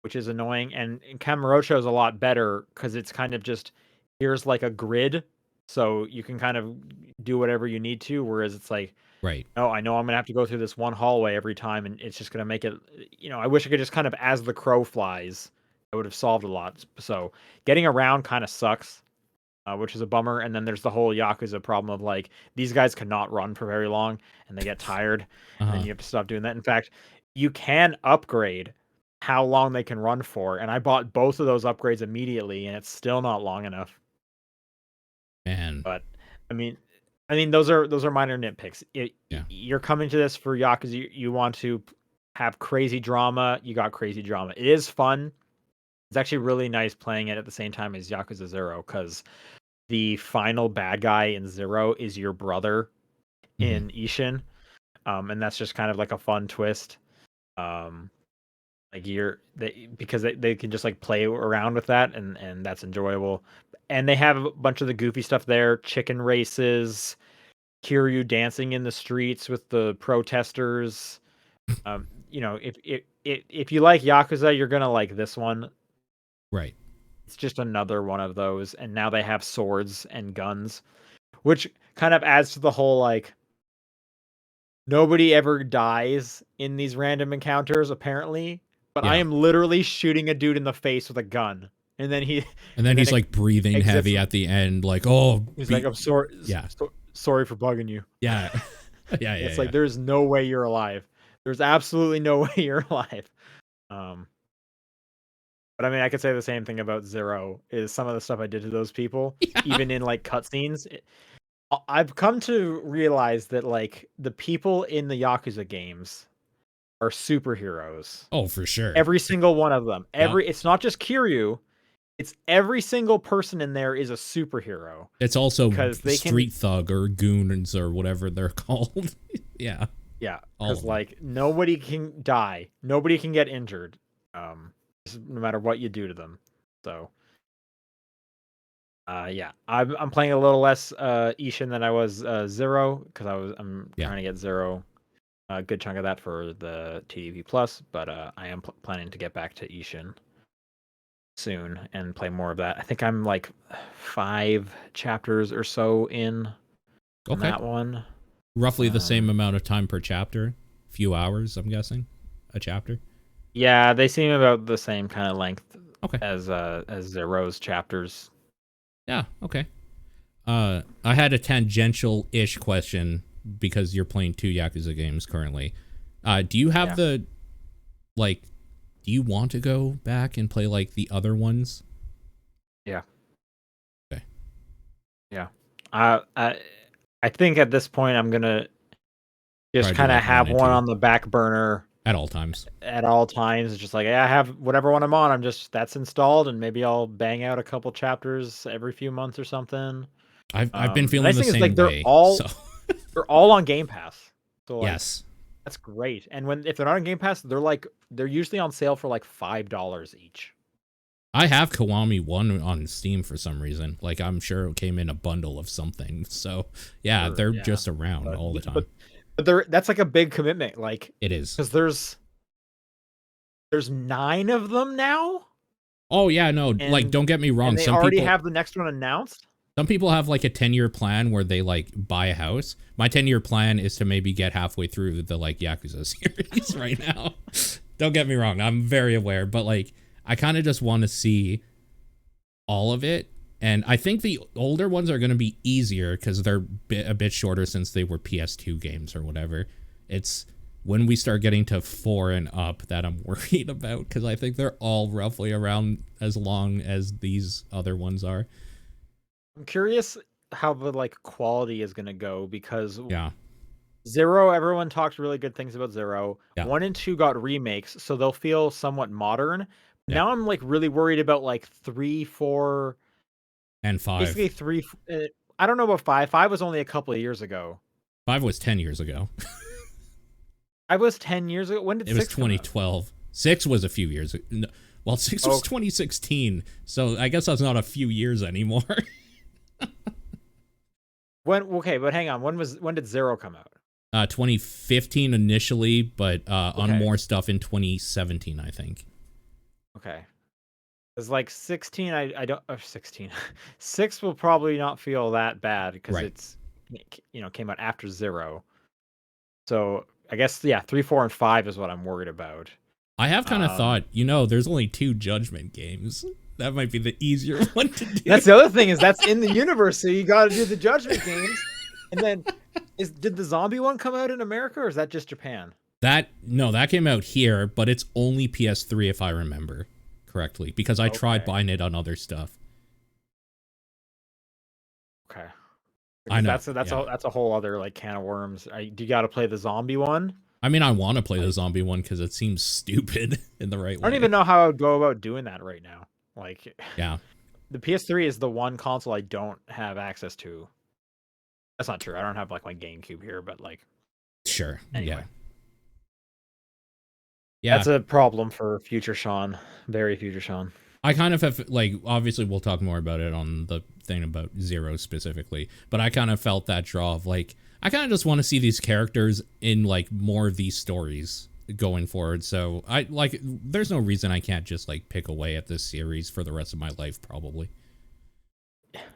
which is annoying. And Kamurocho is a lot better because it's kind of just here's like a grid, so you can kind of do whatever you need to. Whereas it's like, right. oh, I know I'm gonna have to go through this one hallway every time, and it's just gonna make it. I wish I could just kind of as the crow flies. I would have solved a lot. So getting around kind of sucks, which is a bummer. And then there's the whole Yakuza problem of like these guys cannot run for very long, and they get tired, Uh and then huh. you have to stop doing that. In fact, you can upgrade how long they can run for, and I bought both of those upgrades immediately, and it's still not long enough. Man. But I mean, those are minor nitpicks. Yeah. You're coming to this for Yakuza. You want to have crazy drama. You got crazy drama. It is fun. It's actually really nice playing it at the same time as Yakuza 0 because the final bad guy in 0 is your brother Mm-hmm. in Ishin. And that's just kind of like a fun twist. Um, like because they can just like play around with that, and that's enjoyable. And they have a bunch of the goofy stuff there, chicken races, Kiryu dancing in the streets with the protesters. If you like Yakuza, you're gonna like this one. Right. It's just another one of those, and now they have swords and guns, which kind of adds to the whole like nobody ever dies in these random encounters apparently, but I Yeah. am literally shooting a dude in the face with a gun, and then he And then and then he's it like breathing exits. heavy at the end, like, oh, He's like, I'm sorry, yeah, sorry for bugging you. yeah, yeah, It's yeah, like yeah. there's no way you're alive. There's absolutely no way you're alive. Um, but I mean, I could say the same thing about 0. Is some of the stuff I did to those people, Yeah. even in like cutscenes. I've come to realize that like the people in the Yakuza games are superheroes. Oh, for sure. Every single one of them. Yeah. It's not just Kiryu. It's every single person in there is a superhero It's also because they can. street thug or goons or whatever they're called. Yeah, Yeah, all because of them. like nobody can die, nobody can get injured, no matter what you do to them. So, yeah, I'm playing a little less Ishin than I was 0 because I'm Yeah. trying to get 0. a good chunk of that for the TDP Plus, but I am planning to get back to Ishin soon and play more of that. I think I'm like 5 chapters or so in on Okay. that one. Roughly the same amount of time per chapter. Few hours, I'm guessing. A chapter. Yeah, they seem about the same kind of length Okay. as Zero's chapters. Yeah, okay. I had a tangential-ish question because you're playing 2 Yakuza games currently. Do you have the, like, do you want to go back and play, like, the other ones? Yeah. Okay. Yeah. I think at this point I'm gonna just kind of like have 1 and one 2 on the back burner at all times. at all times. It's just like, yeah, I have whatever one I'm on. That's installed, and maybe I'll bang out a couple chapters every few months or something. I've been The feeling nice the thing is like same way. So they're all on Game Pass. So like yes. that's great. And if they're not on Game Pass, they're usually on sale for like $5 each. I have Kiwami 1 on Steam for some reason. Like, I'm sure it came in a bundle of something. So, yeah, Sure, they're yeah. just around all the time. But that's like a big commitment. Like, It is. because there's 9 of them now. Oh, yeah, no, like, don't get me wrong. And they already have the next one announced. Some people have, like, a 10-year plan where they, like, buy a house. My 10-year plan is to maybe get halfway through the, like, Yakuza series right now. Don't get me wrong. I'm very aware. But, like, I kind of just want to see all of it. And I think the older ones are going to be easier because they're a bit shorter since they were PS2 games or whatever. It's when we start getting to 4 and up that I'm worried about because I think they're all roughly around as long as these other ones are. I'm curious how the like quality is going to go because Yeah. Zero, everyone talked really good things about Zero. Yeah. 1 and 2 got remakes, so they'll feel somewhat modern. Yeah. Now I'm like really worried about like 3, 4, and 5. basically 3. I don't know about 5. 5 was only a couple of years ago. 5 was 10 years ago. I was 10 years ago. When did 6 It was 2012. 6 was a few years ago. No, well, 6 was 2016, so I guess that's not a few years anymore. Okay, but hang on. When did Zero come out? 2015 initially, but on Okay. more stuff in 2017, I think. Okay. It's like 16. I don't. 16. 6 will probably not feel that bad because it's came out after Zero. So I guess 3, 4, and 5 is what I'm worried about. I have kind of thought, there's only 2 Judgment games. That might be the easier one to do. That's the other thing is that's in the universe, so you got to do the Judgment games. And then, did the zombie one come out in America or is that just Japan? That came out here, but it's only PS3 if I remember correctly, because I tried buying it on other stuff. Okay. I know. That's a whole other like can of worms. Do you got to play the zombie one? I mean, I want to play the zombie one because it seems stupid in the right way. I don't even know how I would go about doing that right now. Like, yeah, the PS3 is the one console I don't have access to. That's not true. I don't have like my GameCube here, but like, sure, anyway. Yeah. That's a problem for future Sean, very future Sean. I kind of have like, obviously we'll talk more about it on the thing about Zero specifically, but I kind of felt that draw of like, I kind of just want to see these characters in like more of these stories going forward. So I like, there's no reason I can't just like pick away at this series for the rest of my life, probably.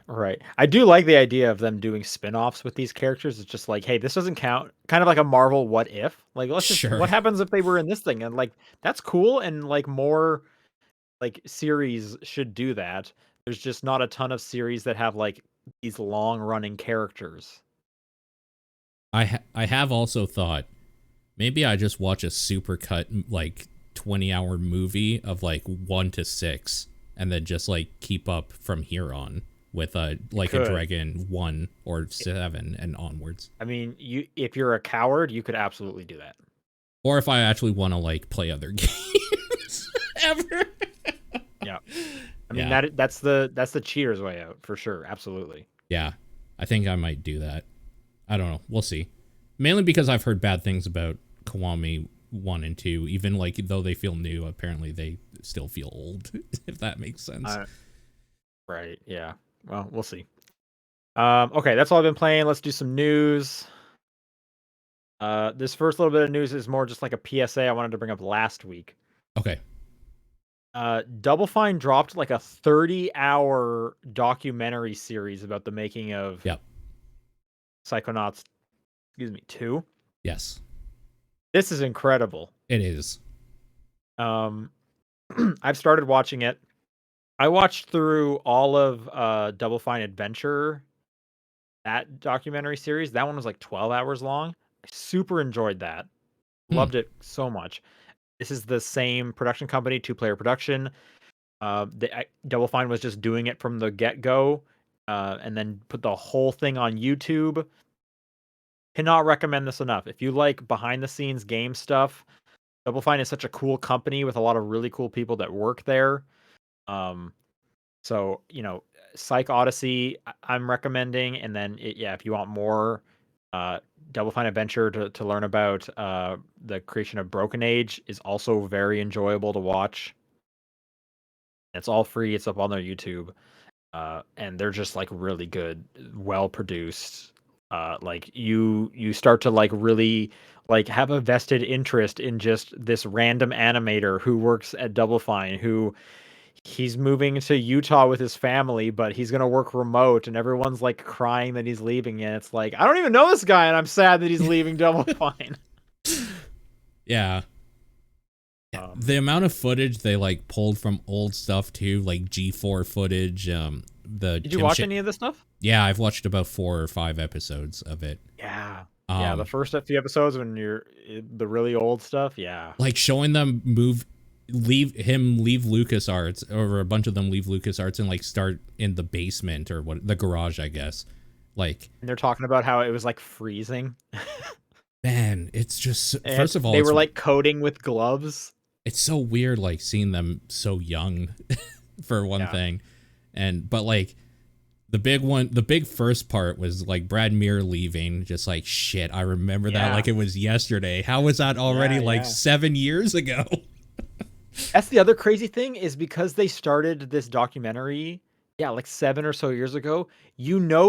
Right. I do like the idea of them doing spin-offs with these characters. It's just like, hey, this doesn't count. Kind of like a Marvel what if. Like, let's just what happens if they were in this thing? And like that's cool and like more like series should do that. There's just not a ton of series that have like these long-running characters. I have also thought maybe I just watch a supercut like 20-hour movie of like 1 to 6 and then just like keep up from here on with a Dragon 1 or 7 and onwards. I mean, if you're a coward, you could absolutely do that. Or if I actually want to like play other games ever. Yeah. I mean that's the cheater's way out for sure. Absolutely. Yeah. I think I might do that. I don't know. We'll see. Mainly because I've heard bad things about Kiwami 1 and 2. Even like though they feel new, apparently they still feel old, if that makes sense. Right. Yeah. Well, we'll see. Okay, that's all I've been playing. Let's do some news. This first little bit of news is more just like a PSA I wanted to bring up last week. Okay. Double Fine dropped like a 30-hour documentary series about the making of Yep. Psychonauts, 2. Yes. This is incredible. It is. I've started watching it. I watched through all of Double Fine Adventure, that documentary series. That one was like 12 hours long. I super enjoyed that. Hmm. Loved it so much. This is the same production company, two-player production. Double Fine was just doing it from the get-go, and then put the whole thing on YouTube. Cannot recommend this enough. If you like behind-the-scenes game stuff, Double Fine is such a cool company with a lot of really cool people that work there. So, PsychOdyssey I'm recommending, and then if you want more Double Fine Adventure to learn about the creation of Broken Age is also very enjoyable to watch. It's all free. It's up on their YouTube, and they're just like really good, well produced. Like you start to like really like have a vested interest in just this random animator who works at Double Fine, who he's moving to Utah with his family, but he's gonna work remote, and everyone's like crying that he's leaving, and it's like I don't even know this guy, and I'm sad that he's leaving Double Fine. Yeah. The amount of footage they like pulled from old stuff too, like G4 footage. Did you watch any of this stuff? Yeah, I've watched about 4 or 5 episodes of it. Yeah. Yeah, the first few episodes when you're the really old stuff, yeah. Like showing them leave LucasArts, or a bunch of them leave LucasArts and like start in the basement or the garage, I guess. Like, and they're talking about how it was like freezing. Man, it's just, and first of all, they were like coding with gloves. It's so weird, like seeing them so young, for one thing, but like the big first part was like Brad Muir leaving, just like shit. I remember that like it was yesterday. How was that already 7 years ago? That's the other crazy thing, is because they started this documentary, like 7 or so years ago.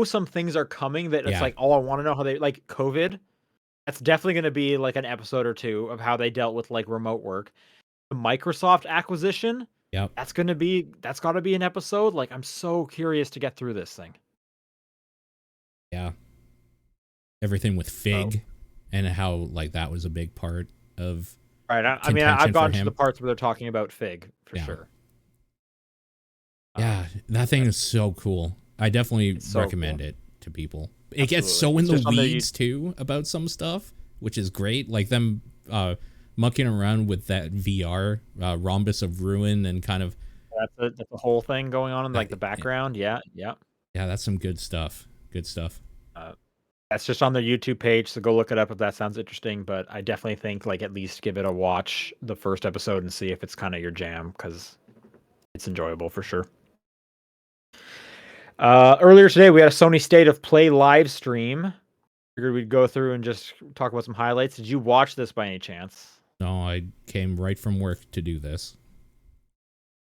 Some things are coming that it's like, oh, I want to know how they like COVID. That's definitely going to be like an episode or two of how they dealt with like remote work. The Microsoft acquisition. Yep. That's got to be an episode. Like, I'm so curious to get through this thing. Yeah. Everything with Fig and how like that was a big part of. Right. I mean, I've gone to the parts where they're talking about Fig for sure. Yeah, that thing is so cool. I definitely recommend it to people. It gets so in the weeds too about some stuff, which is great. Like them mucking around with that VR Rhombus of Ruin and kind of that's the whole thing going on in like the background. Yeah, that's some good stuff. That's just on their YouTube page, so go look it up if that sounds interesting. But I definitely think like at least give it a watch, the first episode, and see if it's kind of your jam, because it's enjoyable for sure. Earlier today, we had a Sony State of Play live stream. Figured we'd go through and just talk about some highlights. Did you watch this by any chance? No, I came right from work to do this.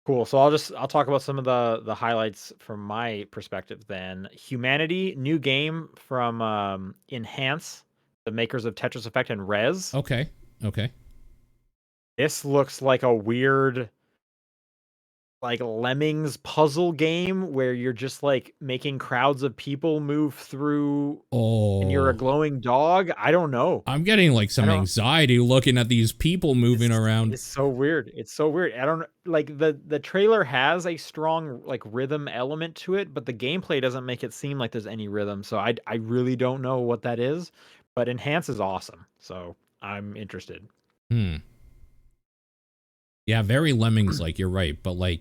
Cool. So I'll talk about some of the highlights from my perspective then. Humanity, new game from Enhance, the makers of Tetris Effect and Rez. Okay. This looks like a weird like Lemmings puzzle game where you're just like making crowds of people move through, and you're a glowing dog. I don't know. I'm getting like some anxiety looking at these people moving around. It's so weird. I don't like the trailer has a strong like rhythm element to it, but the gameplay doesn't make it seem like there's any rhythm. So I really don't know what that is, but Enhance is awesome. So I'm interested. Yeah, very Lemmings, like you're right, but like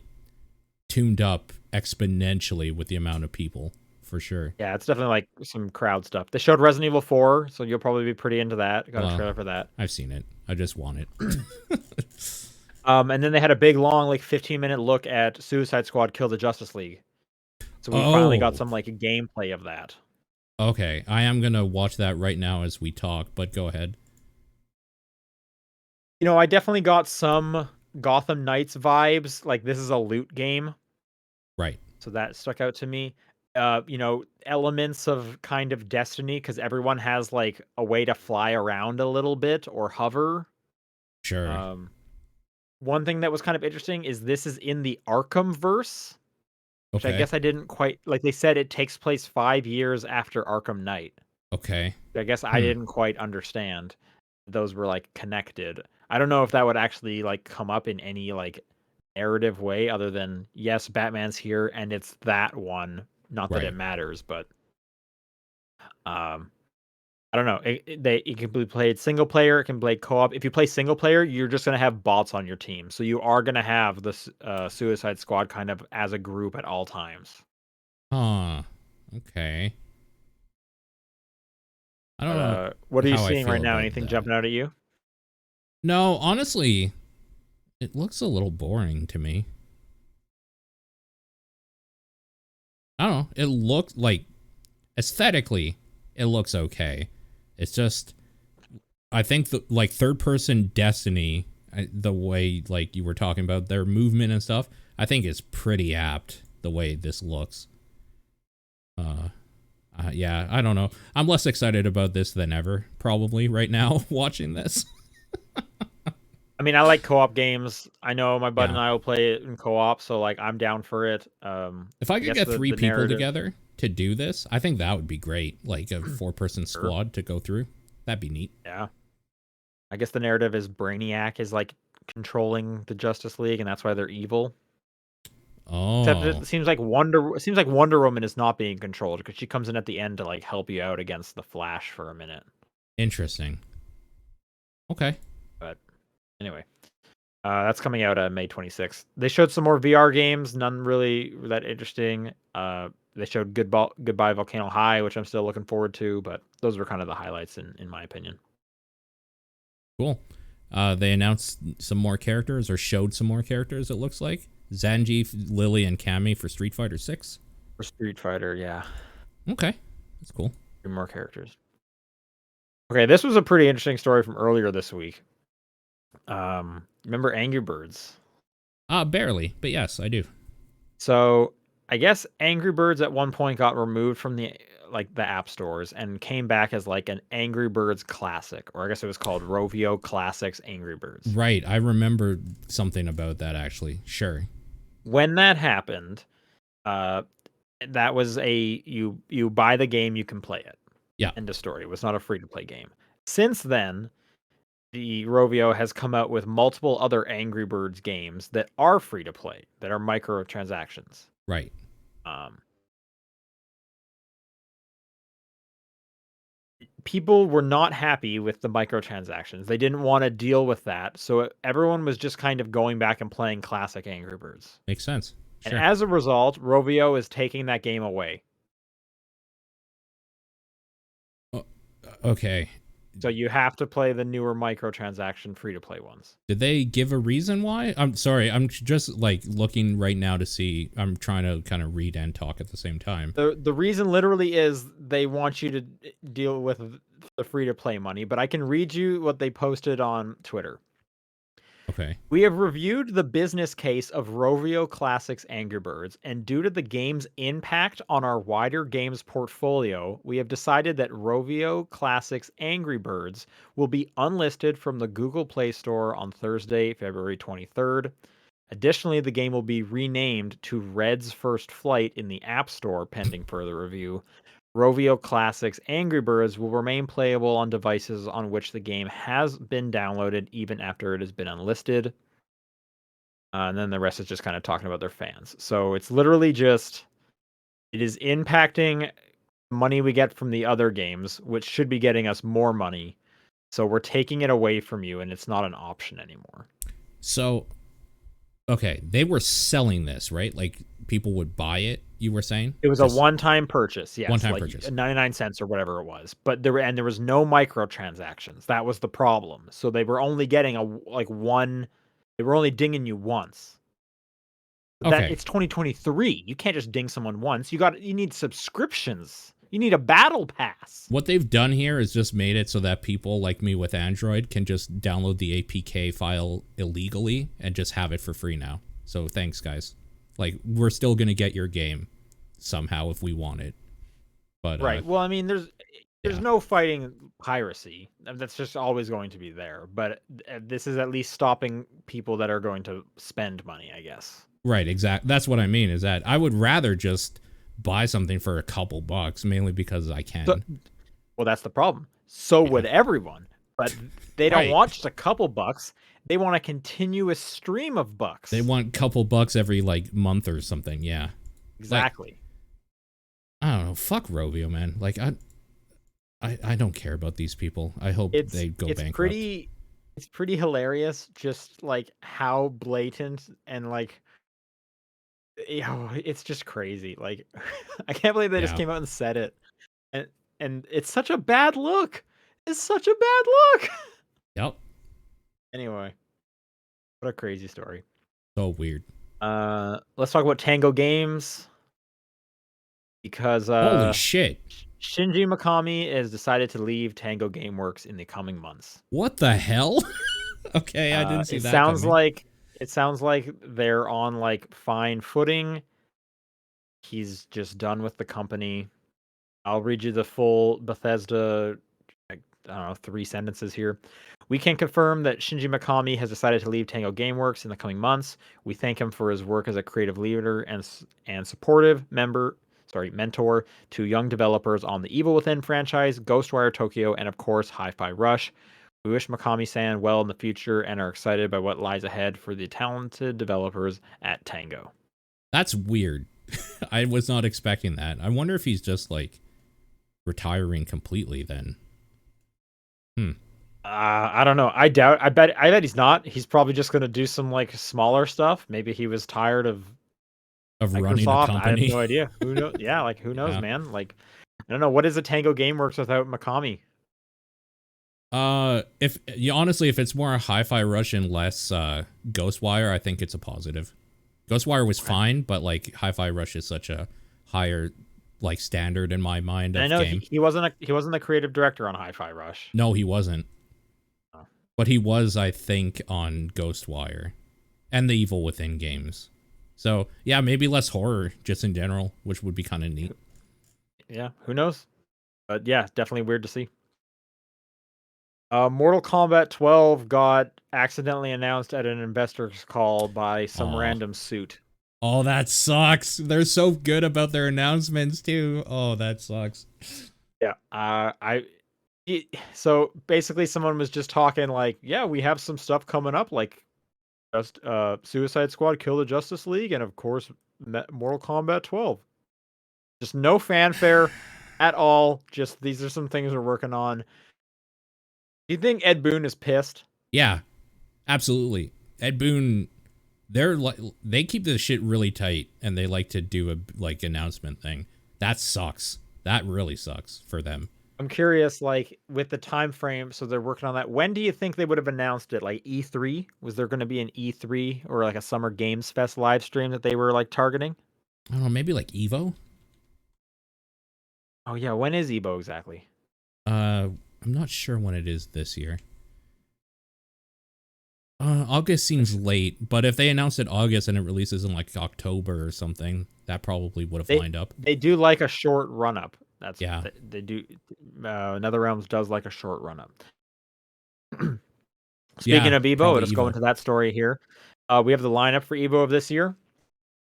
tuned up exponentially with the amount of people, for sure. Yeah, it's definitely like some crowd stuff. They showed Resident Evil 4, so you'll probably be pretty into that. Got a trailer for that. I've seen it. I just want it. And then they had a big, long, like 15-minute look at Suicide Squad: Kill the Justice League. So we finally got some like gameplay of that. Okay, I am gonna watch that right now as we talk, but go ahead. I definitely got some Gotham Knights vibes. Like, this is a loot game. Right. So that stuck out to me. elements of kind of Destiny because everyone has like a way to fly around a little bit or hover. Sure. One thing that was kind of interesting is this is in the Arkham verse, which I Okay. guess I didn't quite like. They said it takes place 5 years after Arkham Knight. Okay. I guess I didn't quite understand those were like connected. I don't know if that would actually like come up in any like narrative way other than yes, Batman's here and it's that one. Not that Right. it matters, but um I don't know. It can be played single player. It can play co-op. If you play single player, you're just gonna have bots on your team, so you are gonna have this Suicide Squad kind of as a group at all times. Huh. Okay. I don't But know what are you how I seeing right feel now? about Anything that. jumping out at you? No, honestly, it looks a little boring to me. I don't know. It looked like aesthetically, it looks okay. It's just, I think the like third person Destiny, the way like you were talking about their movement and stuff, I think is pretty apt the way this looks. Yeah, I don't know. I'm less excited about this than ever, probably right now watching this. I mean, I like co-op games. I know my bud Yeah. and I will play it in co-op, so like I'm down for it. If I I could guess get the three the people narrative, together to do this, I think that would be great. Like a 4-person sure, squad to go through. That'd be neat. yeah. I guess the narrative is Brainiac is like controlling the Justice League, and that's why they're evil. Except Oh, it seems like Wonder Woman is not being controlled because she comes in at the end to like help you out against the Flash for a minute. interesting. Okay. But anyway, that's coming out May 26th. They showed some more VR games, none really that interesting. They showed Goodbye Volcano High, which I'm still looking forward to, but those were kind of the highlights in my opinion. Cool. They announced some more characters or showed some more characters, it looks like. Zangief, Lily, and Cammy for Street Fighter 6. For Street Fighter, yeah, Okay. That's cool. 3 more characters. Okay, this was a pretty interesting story from earlier this week. Remember Angry Birds? Barely, but yes, I do. So I guess Angry Birds at one point got removed from the app stores and came back as like an Angry Birds classic, or I guess it was called Rovio Classics Angry Birds. Right. I remember something about that actually. Sure. When that happened, uh, that was you buy the game, you can play it. Yeah. End of story. It was not a free to play game. Since then, the Rovio has come out with multiple other Angry Birds games that are free to play, that are microtransactions. Right. Um, People were not happy with the microtransactions. They didn't want to deal with that. So everyone was just kind of going back and playing classic Angry Birds. Makes sense. And Sure. as a result, Rovio is taking that game away. Okay. So you have to play the newer microtransaction free to play ones. Did they give a reason why? I'm sorry. I'm just like looking right now to see. I'm trying to kind of read and talk at the same time. The reason literally is they want you to deal with the free to play money, but I can read you what they posted on Twitter. Okay. We have reviewed the business case of Rovio Classics Angry Birds, and due to the game's impact on our wider games portfolio, we have decided that Rovio Classics Angry Birds will be unlisted from the Google Play Store on Thursday, February 23rd. Additionally, the game will be renamed to Red's First Flight in the App Store pending further review. Rovio Classics Angry Birds will remain playable on devices on which the game has been downloaded even after it has been unlisted. And then the rest is just kind of talking about their fans. So it's literally just, it is impacting money we get from the other games, which should be getting us more money. So we're taking it away from you, and it's not an option anymore. So, okay, they were selling this, right? Like people would buy it. You were saying It was just a one-time purchase, yes, one-time like purchase. 99 cents or whatever it was. But there was no microtransactions. That was the problem. So they were only getting they were only dinging you once. But that Okay. it's 2023. You can't just ding someone once. You need subscriptions. You need a battle pass. What they've done here is just made it so that people like me with Android can just download the APK file illegally and just have it for free now. So thanks, guys. Like, we're still going to get your game. somehow if we want it. But Right. Well, I mean, there's yeah. no fighting piracy. That's just always going to be there. But this is at least stopping people that are going to spend money, I guess. Right, exactly. That's what I mean, is that I would rather just buy something for a couple bucks, mainly because I So, can. well, that's the problem. So Yeah. would everyone. But they don't Right. want just a couple bucks. They want a continuous stream of They bucks. want a couple bucks every like month or something, yeah. Like, Exactly. I don't know, fuck Rovio, man. Like I don't care about these people. I hope they go It's bankrupt. pretty hilarious just like how blatant and like it's just crazy. Like I can't believe they just Yeah. came out and said it. And it's such a bad look. It's such a bad look. Yep. Anyway, what a crazy story. So weird. Let's talk about Tango Games because Holy shit. Shinji Mikami has decided to leave Tango Gameworks in the coming months. What the hell? Okay, I didn't see It that sounds coming. like they're on like fine footing. He's just done with the company. I'll read you the full Bethesda, I don't know, 3 sentences here. We can confirm that Shinji Mikami has decided to leave Tango Gameworks in the coming months. We thank him for his work as a creative leader and supportive mentor to young developers on the Evil Within franchise, Ghostwire Tokyo, and of course Hi-Fi Rush. We wish Mikami-san well in the future and are excited by what lies ahead for the talented developers at Tango. That's weird. I was not expecting that. I wonder if he's just like retiring completely then. I don't know. I doubt. I bet he's not. He's probably just going to do some like smaller stuff. Maybe he was tired of Of running a Microsoft. I have company. no idea. Who knows? Yeah, like who knows, Yeah. man? Like I don't know. What is a Tango Gameworks without Mikami? If you honestly, if it's more Hi-Fi Rush and less Ghostwire, I think it's a positive. Ghostwire was fine, but like Hi-Fi Rush is such a higher like standard in my mind And I of know game. he wasn't the creative director on Hi-Fi Rush. No, he wasn't. Oh. But he was, I think, on Ghostwire and the Evil Within games. So yeah, maybe less horror just in general, which would be kind of neat. Yeah, who knows? But yeah, definitely weird to see. Mortal Kombat 12 got accidentally announced at an investors call by some Aw. random suit. Oh, that sucks. They're so good about their announcements too. Oh, that sucks. Yeah. So basically someone was just talking like, yeah, we have some stuff coming up like just Suicide Squad Kill the Justice League and of course Mortal Kombat 12. Just no fanfare at all. Just these are some things we're working on. Do you think Ed Boon is pissed? Yeah, absolutely. Ed Boon, they're like they keep this shit really tight, and they like to do a like announcement thing. That sucks. That really sucks for them. I'm curious, like with the time frame, so they're working on that. When do you think they would have announced it? Like E3? Was there going to be an E3 or like a Summer Games Fest live stream that they were like targeting? I don't know, maybe like Evo. Oh yeah, when is Evo exactly? I'm not sure when it is this year. August seems late, but if they announce it August and it releases in like October or something, that probably would have lined up. They do like a short run up. That's Yeah. they do. NetherRealms does like a short run up. Speaking Yeah, of Evo, probably let's go Evo. into that story here. We have the lineup for Evo of this year.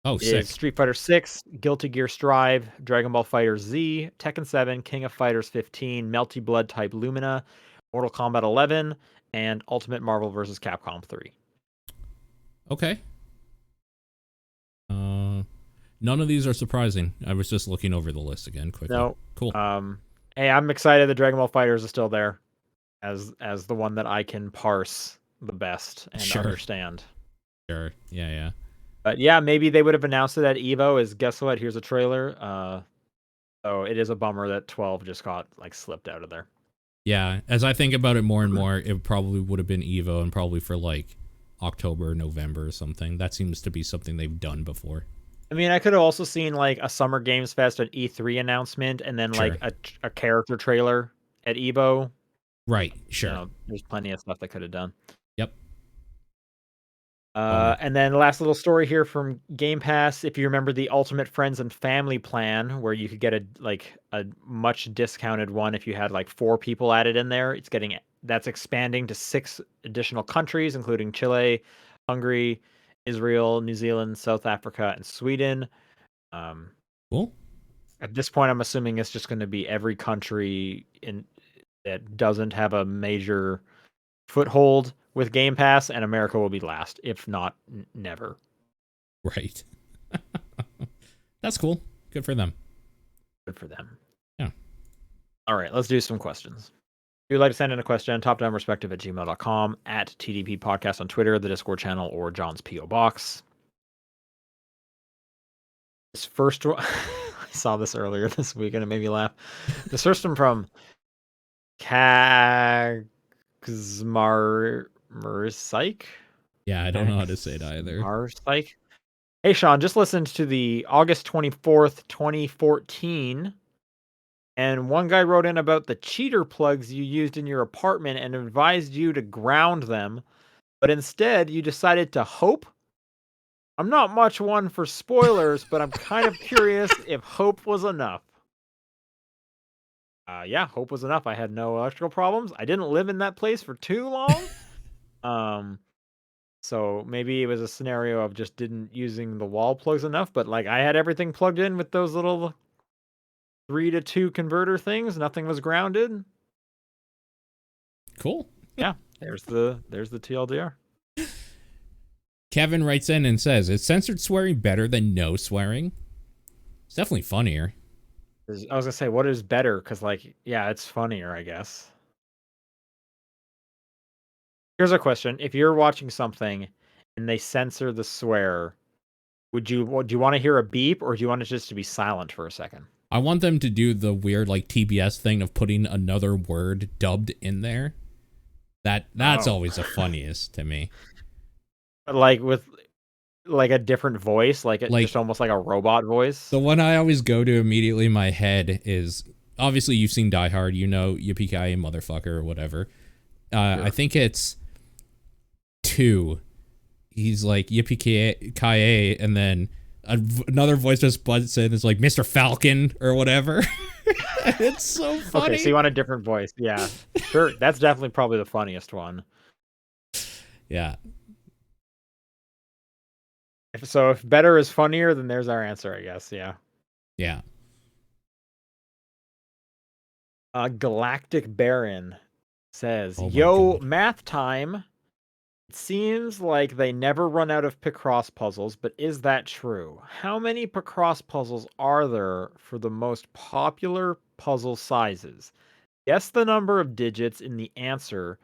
Oh, Is sick. Street Fighter 6, Guilty Gear Strive, Dragon Ball Fighter Z, Tekken 7, King of Fighters 15, Melty Blood Type Lumina, Mortal Kombat 11, and Ultimate Marvel vs. Capcom 3. Okay. None of these are surprising. I was just looking over the list again quickly. No. Cool. Hey, I'm excited that Dragon Ball Fighters is still there as the one that I can parse the best and Sure. understand. Sure. Yeah, yeah. But yeah, maybe they would have announced it at Evo as guess what? Here's a trailer. So it is a bummer that 12 just got like slipped out of there. Yeah, as I think about it more and more, it probably would have been Evo and probably for like October, November or something. That seems to be something they've done before. I mean, I could have also seen like a Summer Games Fest, an E3 announcement, and then Sure. like a character trailer at Evo. Right, sure. There's plenty of stuff they could have done. Yep. Bummer. And then last little story here from Game Pass. If you remember the Ultimate Friends and Family plan, where you could get a much discounted one if you had like 4 people added in there, that's expanding to 6 additional countries, including Chile, Hungary, Israel, New Zealand, South Africa, and Sweden. Cool. At this point, I'm assuming it's just going to be every country that doesn't have a major foothold with Game Pass, and America will be last, if not never. Right. That's cool. Good for them. Good for them. Yeah. All right, let's do some questions. If you'd like to send in a question, topdownperspective@gmail.com, at TDP Podcast on Twitter, the Discord channel, or John's P.O. Box. This first one, I saw this earlier this week and it made me laugh. This first one from Kaxmarpsych. Yeah, I don't know how to say it either. Marpsych. Hey, Sean, just listened to the August 24th, 2014. And one guy wrote in about the cheater plugs you used in your apartment and advised you to ground them. But instead, you decided to hope. I'm not much one for spoilers, but I'm kind of curious if hope was enough. Yeah, hope was enough. I had no electrical problems. I didn't live in that place for too long. So maybe it was a scenario of just didn't using the wall plugs enough, but like I had everything plugged in with those little 3 to 2 converter things. Nothing was grounded. Cool. Yeah, there's the TLDR. Kevin writes in and says, is censored swearing better than no swearing? It's definitely funnier. I was gonna say, what is better? Because like, yeah, it's funnier, I guess. Here's a question: if you're watching something and they censor the swear, do you want to hear a beep, or do you want it just to be silent for a second? I want them to do the weird like TBS thing of putting another word dubbed in there. That's always the funniest to me. Like with like a different voice, like just almost like a robot voice. The one I always go to immediately in my head is, obviously you've seen Die Hard, you know, yippee-ki-yay motherfucker or whatever. Sure. I think it's 2. He's like yippee-ki-yay, and then another voice just butts in. It's like Mr. Falcon or whatever. It's so funny. Okay, so you want a different voice? Yeah, sure. That's definitely probably the funniest one. Yeah. If better is funnier, then there's our answer, I guess. Yeah. Yeah. Galactic Baron says, Oh "Yo, God. math time. It seems like they never run out of Picross puzzles, but is that true? How many Picross puzzles are there for the most popular puzzle sizes? Guess the number of digits in the answer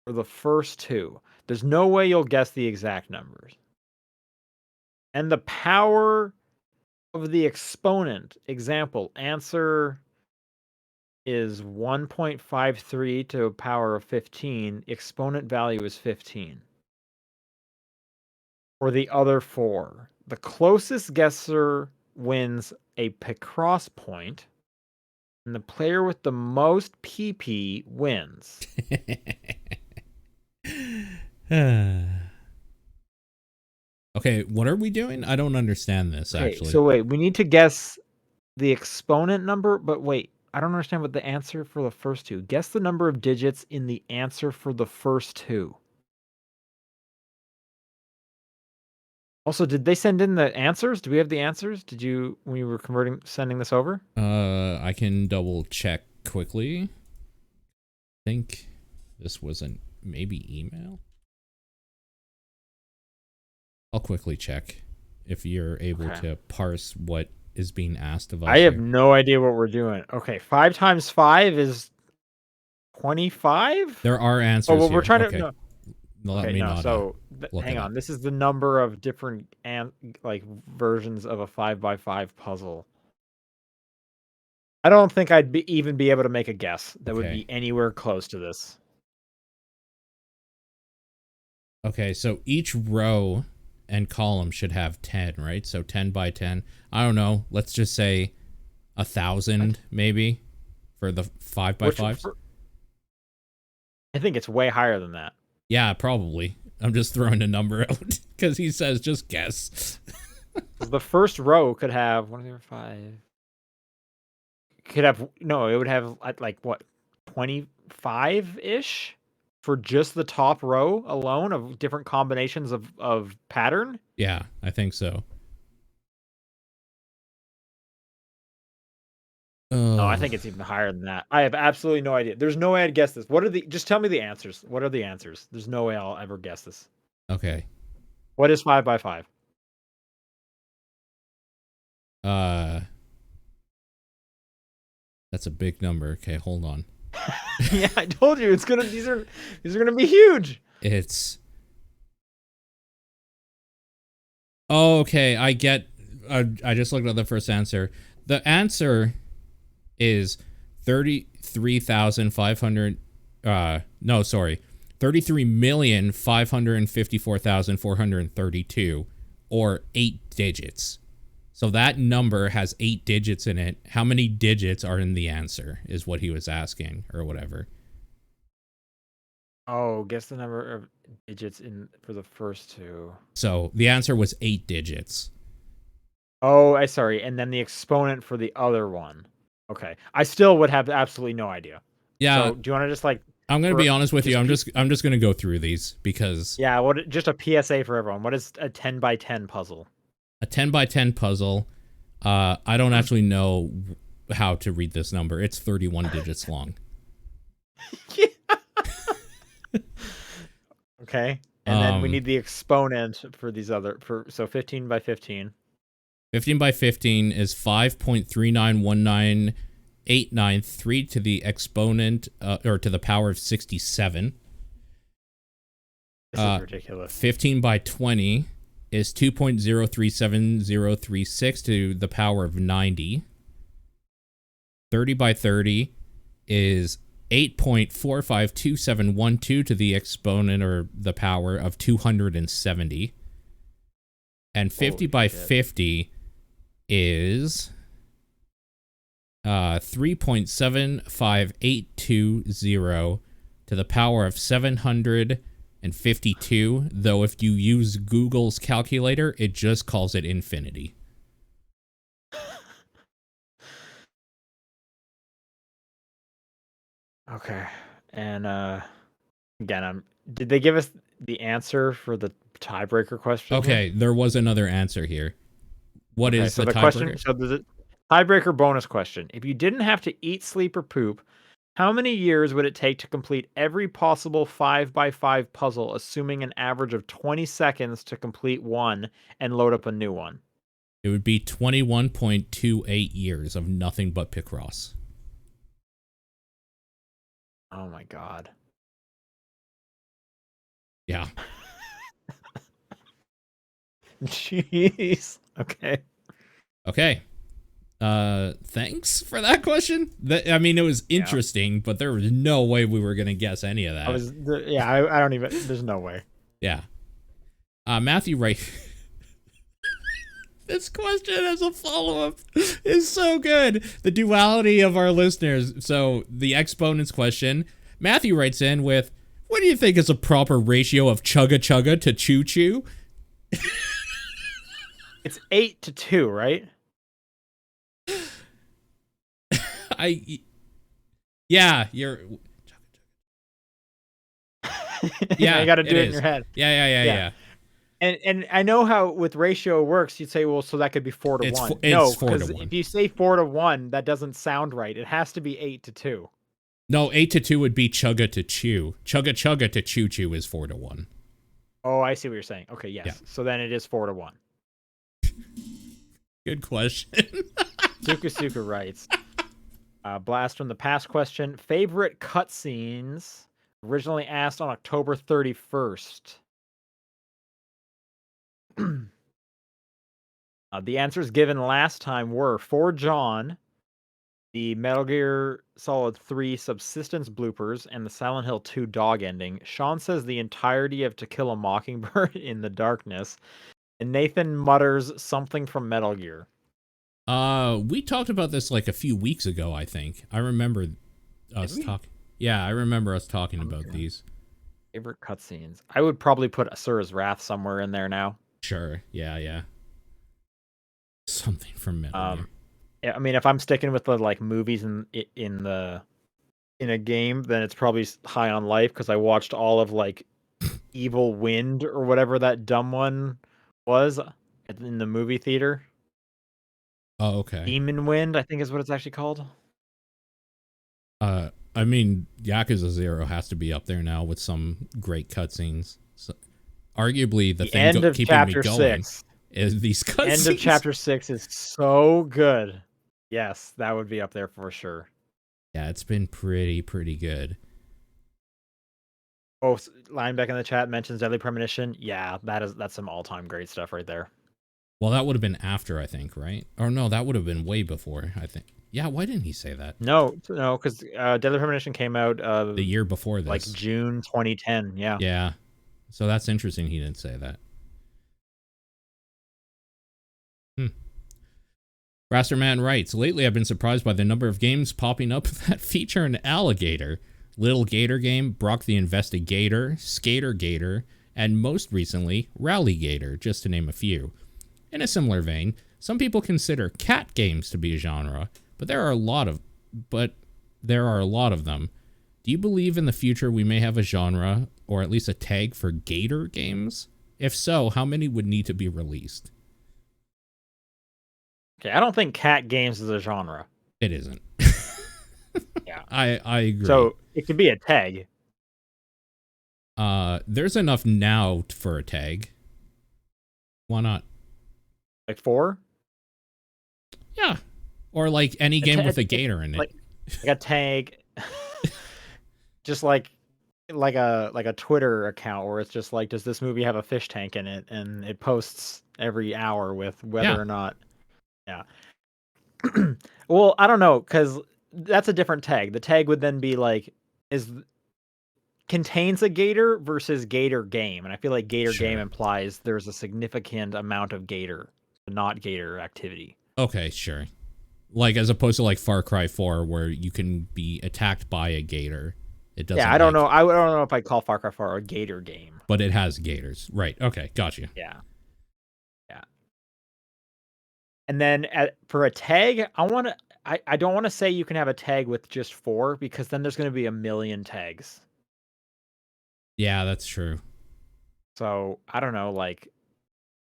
for the first 2. There's no way you'll guess the exact numbers. And the power of the exponent. Example, answer is 1.53 to a power of 15. Exponent value is 15. For the other 4, the closest guesser wins a Picross point, and the player with the most PP wins." Okay, what are we doing? I don't understand this, actually. So wait, we need to guess the exponent number, but wait, I don't understand what the answer for the first 2. Guess the number of digits in the answer for the first 2. Also, did they send in the answers? Do we have the answers? Did you, when you were sending this over? I can double check quickly. I think this was maybe email. I'll quickly check if you're able to parse what is being asked of us. I have no idea what we're doing. Okay, 5 times 5 is 25? There are answers. Oh, well, we're trying to. No. Let me not. So hang on. This is the number of different versions of a 5x5 puzzle. I don't think I'd even be able to make a guess that would be anywhere close to this. Okay, so each row and column should have 10, right? So 10 by 10. I don't know. Let's just say 1,000 maybe for the 5x5s. I think it's way higher than that. Yeah, probably. I'm just throwing a number out because he says just guess. The first row could have 1, 0, 5. Could have no. It would have like what 25-ish for just the top row alone of different combinations of pattern. Yeah, I think so. No, I think it's even higher than that. I have absolutely no idea. There's no way I'd guess this. Just tell me the answers. What are the answers? There's no way I'll ever guess this. Okay. What is 5 by 5? That's a big number. Okay, hold on. Yeah, I told you these are gonna be huge. It's okay. I get. I just looked at the first answer. The answer is 33,500. No, sorry, 33,554,432, or 8 digits. So that number has 8 digits in it. How many digits are in the answer is what he was asking, or whatever. Oh, guess the number of digits for the first two. So the answer was 8 digits. Oh, sorry. And then the exponent for the other one. Okay. I still would have absolutely no idea. Yeah. So do you want to just like... I'm going to be honest with you. I'm just going to go through these because... Yeah, just a PSA for everyone. What is a 10 by 10 puzzle? A 10 by 10 puzzle. I don't actually know how to read this number. It's 31 digits long. Yeah. Okay. And then we need the exponent for these so 15 by 15. 15 by 15 is 5.3919893 to the exponent, or to the power of 67. This is ridiculous. 15 by 20 is 2.037036 to the power of 90. 30 by 30 is 8.452712 to the exponent, or the power of 270. And 50 by 50 is 3.75820 to the power of 752, though if you use Google's calculator, it just calls it infinity. Okay. And again, did they give us the answer for the tiebreaker question? Okay, there was another answer here. What is the question? tiebreaker? So the tiebreaker bonus question. If you didn't have to eat, sleep, or poop, how many years would it take to complete every possible 5 by 5 puzzle, assuming an average of 20 seconds to complete one and load up a new one? It would be 21.28 years of nothing but Picross. Oh my god. Yeah. Jeez. Okay. Okay. Thanks for that question. I mean, it was interesting, but there was no way we were gonna guess any of that. I don't even. There's no way. Yeah. Matthew Wright. This question as a follow-up is so good. The duality of our listeners. So the exponents question. Matthew writes in with, what do you think is a proper ratio of chugga chugga to choo choo? It's 8 to 2, right? Yeah, you're... Yeah, you got to do it in your head. Yeah. And I know how with ratio works. You'd say, well, so that could be 4 to 1. It's 4 to 1. If you say 4 to 1, that doesn't sound right. It has to be 8 to 2. No, 8 to 2 would be chugga to chew. Chugga chugga to choo choo is 4 to 1. Oh, I see what you're saying. Okay, yes. Yeah. So then it is 4 to 1. Good question. Suka writes, blast from the past question. Favorite cutscenes originally asked on October 31st. The answers given last time were For John, the Metal Gear Solid 3 Subsistence bloopers, and the Silent Hill 2 dog ending. Sean says the entirety of To Kill a Mockingbird in the darkness. And Nathan mutters something from Metal Gear. We talked about this like a few weeks ago, I think. I remember us talking. Yeah, I remember us talking about these. Favorite cutscenes. I would probably put Asura's Wrath somewhere in there now. Sure. Yeah, yeah. Something from Metal Gear. Yeah, I mean, if I'm sticking with the like movies in the in a game, then it's probably High on Life because I watched all of like Evil Wind or whatever that dumb one was in the movie theater. Oh, okay. Demon Wind, I think is what it's actually called. I mean, Yakuza 0 has to be up there now with some great cutscenes. So, arguably, the thing End of keeping me chapter going 6. is these cutscenes. End of chapter 6 is so good. Yes, that would be up there for sure. Yeah, it's been pretty good. Oh, Lineback in the chat mentions Deadly Premonition. Yeah, that's some all-time great stuff right there. Well, that would have been after, I think, right? Or no, that would have been way before, I think. Yeah, why didn't he say that? No, because Deadly Premonition came out the year before this. like June 2010. Yeah. Yeah. So that's interesting he didn't say that. Rasterman writes, lately I've been surprised by the number of games popping up that feature an alligator. Little Gator Game, Brock the Investigator, Skater Gator, and most recently, Rally Gator, just to name a few. In a similar vein, some people consider cat games to be a genre, but there are a lot of them. Do you believe in the future we may have a genre, or at least a tag for gator games? If so, how many would need to be released? Okay, I don't think cat games is a genre. It isn't. Yeah. I agree. So it could be a tag. There's enough now for a tag. Why not? Like 4? Yeah. Or like any game with a gator in it. Like a tag. Just like a Twitter account where it's just like, does this movie have a fish tank in it? And it posts every hour with whether or not. Yeah. Well, I don't know, because that's a different tag. The tag would then be like, contains a gator versus gator game. And I feel like gator game implies there's a significant amount of gator, not gator activity. Okay, sure. Like as opposed to like Far Cry 4 where you can be attacked by a gator. It doesn't. Yeah, I don't know. I don't know if I'd call Far Cry 4 a gator game. But it has gators. Right. Okay, got you. Yeah. Yeah. And then for a tag, I don't want to say you can have a tag with just 4 because then there's going to be a million tags. Yeah, that's true. So, I don't know, like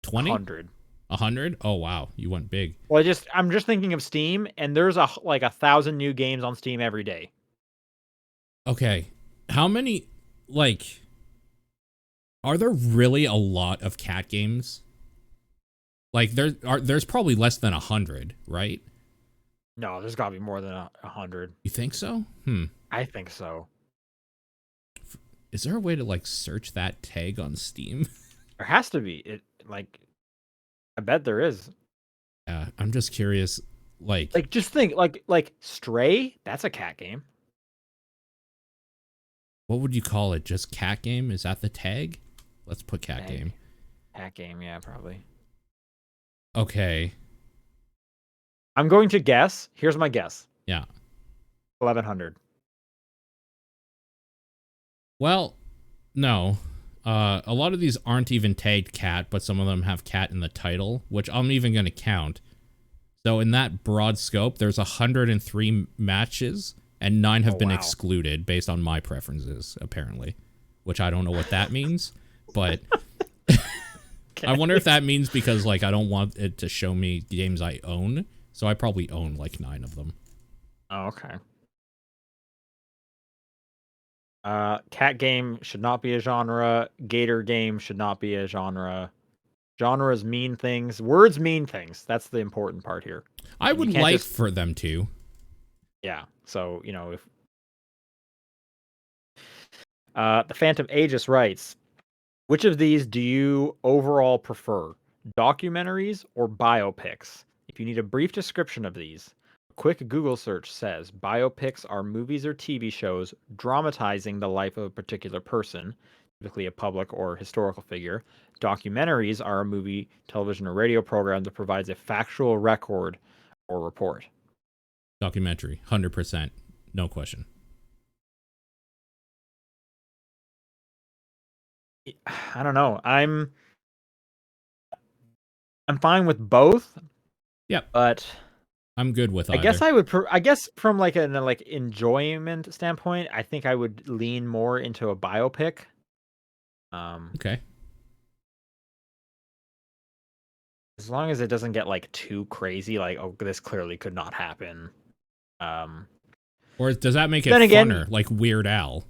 20? 100. 100? Oh wow, you went big. Well, I'm just thinking of Steam, and there's like 1,000 new games on Steam every day. Okay, how many? Like, are there really a lot of cat games? Like there's probably less than 100, right? No, there's got to be more than 100. You think so? I think so. Is there a way to like search that tag on Steam? There has to be. I bet there is. Yeah, I'm just curious. Like just think, like Stray. That's a cat game. What would you call it? Just cat game? Is that the tag? Let's put cat game. Cat game, yeah, probably. Okay. I'm going to guess. Here's my guess. Yeah. 1,100. Well, no. A lot of these aren't even tagged cat, but some of them have cat in the title, which I'm even going to count. So in that broad scope, there's 103 matches, and 9 have been excluded based on my preferences, apparently. Which I don't know what that means, but I wonder if that means because like I don't want it to show me games I own, so I probably own like 9 of them. Oh, okay. Cat game should not be a genre. Gator game should not be a genre. Genres mean things. Words mean things. That's the important part here. I would like for them to. Yeah. So, if the Phantom Aegis writes, which of these do you overall prefer? Documentaries or biopics? If you need a brief description of these, a quick Google search says biopics are movies or TV shows dramatizing the life of a particular person, typically a public or historical figure. Documentaries are a movie, television, or radio program that provides a factual record or report. Documentary, 100%. No question. I don't know. I'm fine with both, Yep, but I'm good with I guess either. I would. I guess from like an like enjoyment standpoint, I think I would lean more into a biopic. Um, Okay. as long as it doesn't get like too crazy, like oh, this clearly could not happen. Um, Or does that make it then again, funner, like Weird Al?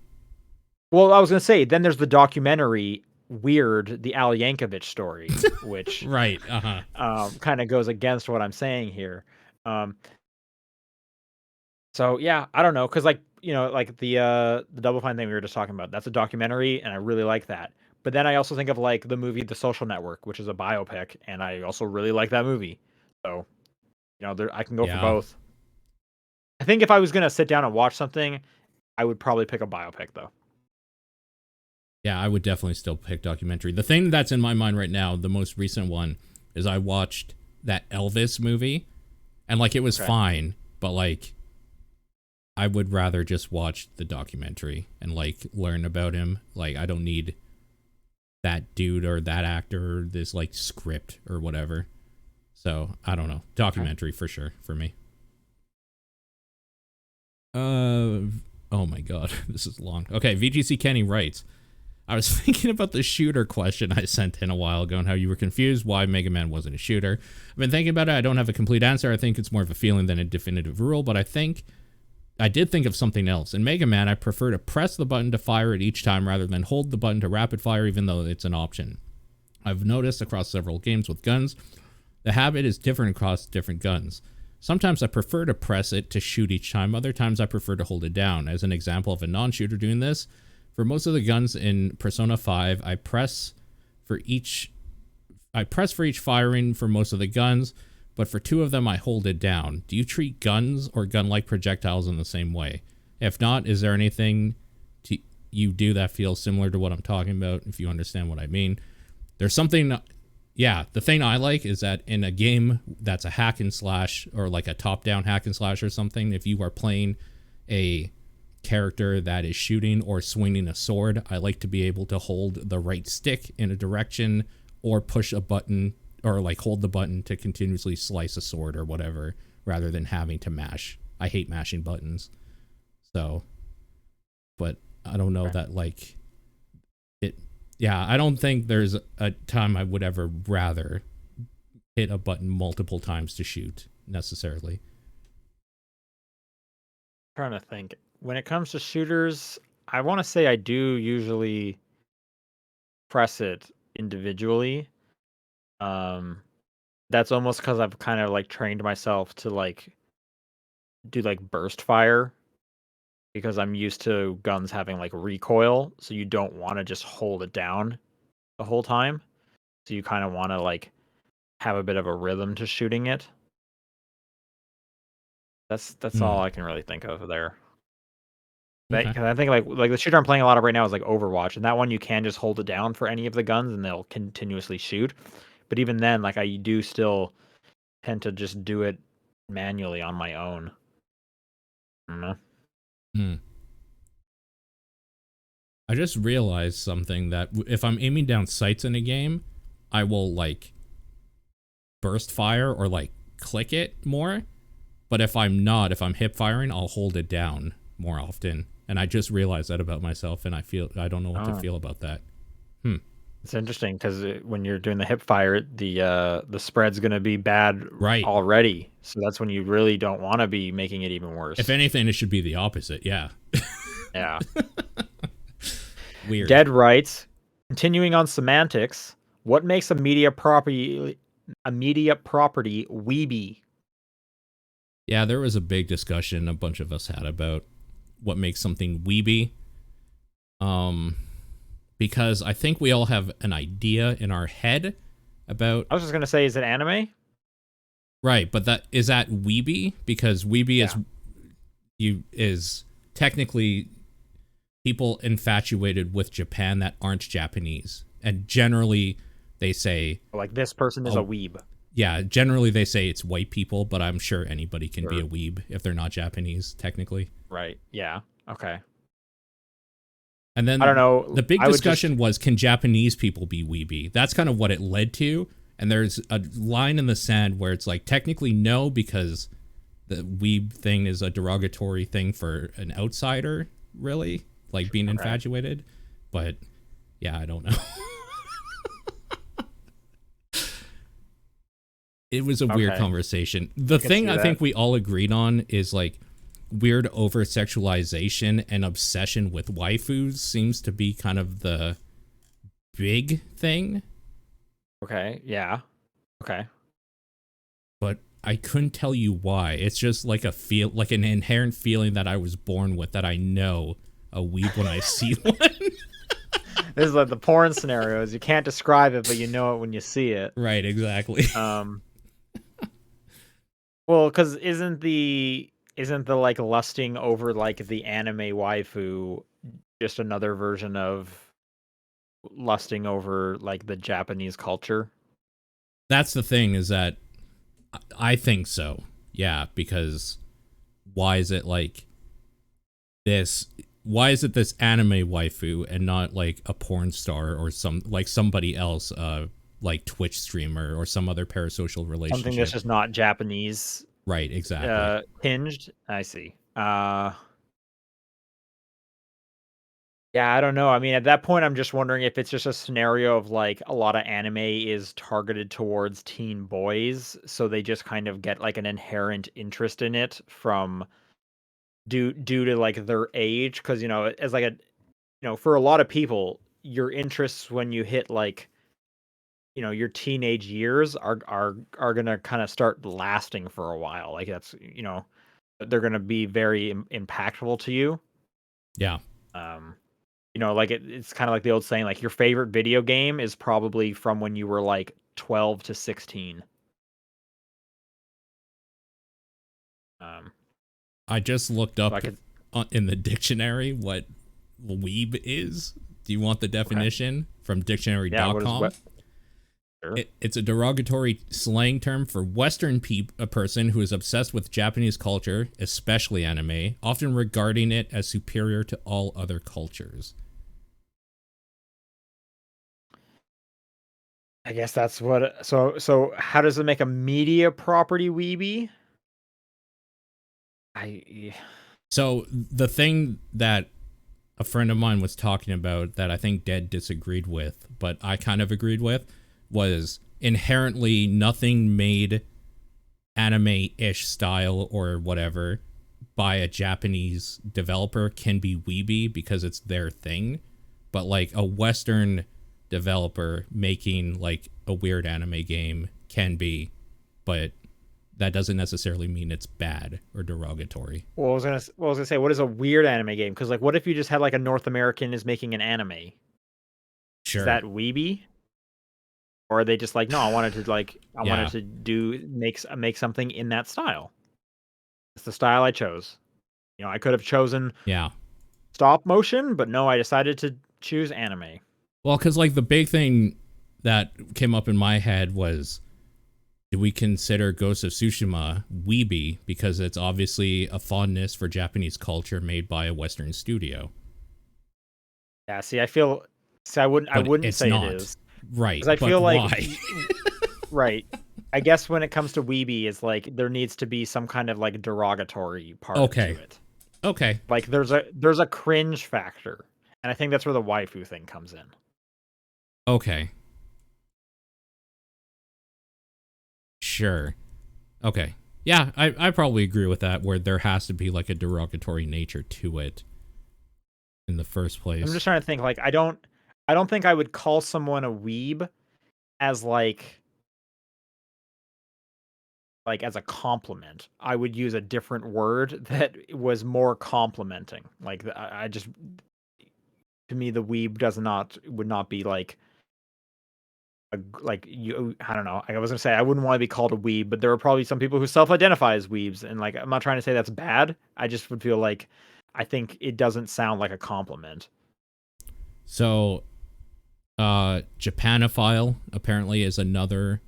well, I was gonna say, then there's the documentary Weird, the Al Yankovic story, which Right. Uh-huh. kind of goes against what I'm saying here. Um, so yeah, I don't know, because like like the Double Fine thing we were just talking about, that's a documentary, and I really like that. But then I also think of like the movie The Social Network, which is a biopic, and I also really like that movie. So I can go for Yeah. both. I think if I was gonna sit down and watch something, I would probably pick a biopic though. Yeah, I would definitely still pick documentary. The thing that's in my mind right now, the most recent one, is I watched that Elvis movie, and like it was Okay. fine, but like I would rather just watch the documentary and like learn about him. Like I don't need that dude or that actor or this like script or whatever. So I don't know. Okay. Documentary for sure for me. Oh my god, this is long. Okay, VGC Kenny writes, I was thinking about the shooter question I sent in a while ago and how you were confused why Mega Man wasn't a shooter. I've been thinking about it. I don't have a complete answer. I think it's more of a feeling than a definitive rule, but I did think of something else. In Mega Man, I prefer to press the button to fire it each time rather than hold the button to rapid fire, even though it's an option. I've noticed across several games with guns, the habit is different across different guns. Sometimes I prefer to press it to shoot each time. Other times I prefer to hold it down. As an example of a non-shooter doing this, for most of the guns in Persona 5, I press for each firing for most of the guns, but for two of them I hold it down. Do you treat guns or gun-like projectiles in the same way? If not, is there anything you do that feels similar to what I'm talking about, if you understand what I mean? There's something, yeah, the thing I like is that in a game that's a hack and slash or like a top-down hack and slash or something, if you are playing a character that is shooting or swinging a sword, I like to be able to hold the right stick in a direction or push a button or like hold the button to continuously slice a sword or whatever rather than having to mash. I hate mashing buttons. So, but I don't know Okay. that like it, yeah, I don't think there's a time I would ever rather hit a button multiple times to shoot necessarily. Trying to think. When it comes to shooters, I want to say I do usually press it individually. Um, that's almost because I've kind of like trained myself to like do like burst fire because I'm used to guns having like recoil, so you don't want to just hold it down the whole time. So you kind of want to like have a bit of a rhythm to shooting it. That's all Hmm. I can really think of there. Okay. Because I think like the shooter I'm playing a lot of right now is like Overwatch, and that one you can just hold it down for any of the guns and they'll continuously shoot. But even then, like I do still tend to just do it manually on my own. I don't know. Hmm. I just realized something that if I'm aiming down sights in a game, I will like burst fire or like click it more. But if I'm not, if I'm hip firing, I'll hold it down more often. And I just realized that about myself, and I don't know what to Oh, feel about that. it's interesting because when you're doing the hip fire, the spread's gonna be bad Right. already. So that's when you really don't want to be making it even If worse. anything, it should be the opposite. Yeah. Yeah. Weird. Dead writes, continuing on semantics, what makes a media property weeby? Yeah, there was a big discussion a bunch of us had about what makes something weeby. Um, because I think we all have an idea in our head about I was just gonna say, is it anime? right, but that weeby? Because weeby Yeah. is technically people infatuated with Japan that aren't Japanese. And generally they say, Like this person is a oh, weeb. yeah, generally they say it's white people, but I'm sure anybody can be Sure. a weeb if they're not Japanese, technically. Right. Yeah. Okay. And I don't then know. the big I would just discussion was, can Japanese people be weeby? That's kind of what it led to. And there's a line in the sand where it's like, technically no, because the weeb thing is a derogatory thing for an outsider, really, like being infatuated. But yeah, I don't know. It was a weird conversation. The thing I think we all agreed on is like weird over sexualization and obsession with waifus seems to be kind of the big thing. Okay, yeah. Okay. But I couldn't tell you why. It's just like like an inherent feeling that I was born with, that I know a weeb when I see one. This is like the porn scenarios. You can't describe it, but you know it when you see it. Right, exactly. Well, because isn't the like lusting over like the anime waifu just another version of lusting over like the Japanese culture? That's the thing, is that I think so. Yeah, because why is it like this? Why is it this anime waifu and not like a porn star or somebody else, like Twitch streamer or some other parasocial relationship? Something that's just not Japanese. Right, exactly. Tinged. I see. Yeah, I don't know. I mean, at that point, I'm just wondering if it's just a scenario of like a lot of anime is targeted towards teen boys, so they just kind of get like an inherent interest in it from due to like their age. Because as like for a lot of people, your interests when you hit like your teenage years are gonna kind of start lasting for a while. Like that's they're gonna be very impactful to you. Yeah. Like it's kind of like the old saying, like your favorite video game is probably from when you were like 12 to 16. I just looked up in the dictionary what weeb is. Do you want the definition from dictionary.com? Yeah, Sure. It's a derogatory slang term for Western a person who is obsessed with Japanese culture, especially anime, often regarding it as superior to all other cultures. I guess that's what. So how does it make a media property weeby? So the thing that a friend of mine was talking about that I think Dead disagreed with, but I kind of agreed with, was inherently nothing made anime-ish style or whatever by a Japanese developer can be weeby because it's their thing. But like a Western developer making like a weird anime game can be, but that doesn't necessarily mean it's bad or derogatory. Well, I was gonna say, what is a weird anime game? Because like, what if you just had like a North American is making an anime? Sure. Is that weeby? Or are they just like, no, I wanted to make something in that style. It's the style I chose. I could have chosen stop motion, but no, I decided to choose anime. Well, because like the big thing that came up in my head was, do we consider Ghost of Tsushima weeby because it's obviously a fondness for Japanese culture made by a Western studio? Yeah, see, I wouldn't say it is. Right. Because I feel like why? right. I guess when it comes to weeby, is like there needs to be some kind of like derogatory part to it. Okay. Like there's a cringe factor. And I think that's where the waifu thing comes in. Okay. Sure. Okay. Yeah, I probably agree with that, where there has to be like a derogatory nature to it in the first place. I'm just trying to think, like I don't think I would call someone a weeb as like as a compliment. I would use a different word that was more complimenting. Like I just, to me, the weeb would not be like you. I don't know. I was gonna say I wouldn't want to be called a weeb, but there are probably some people who self-identify as weebs, and like I'm not trying to say that's bad. I just would feel like I think it doesn't sound like a compliment. So, Japanophile apparently is another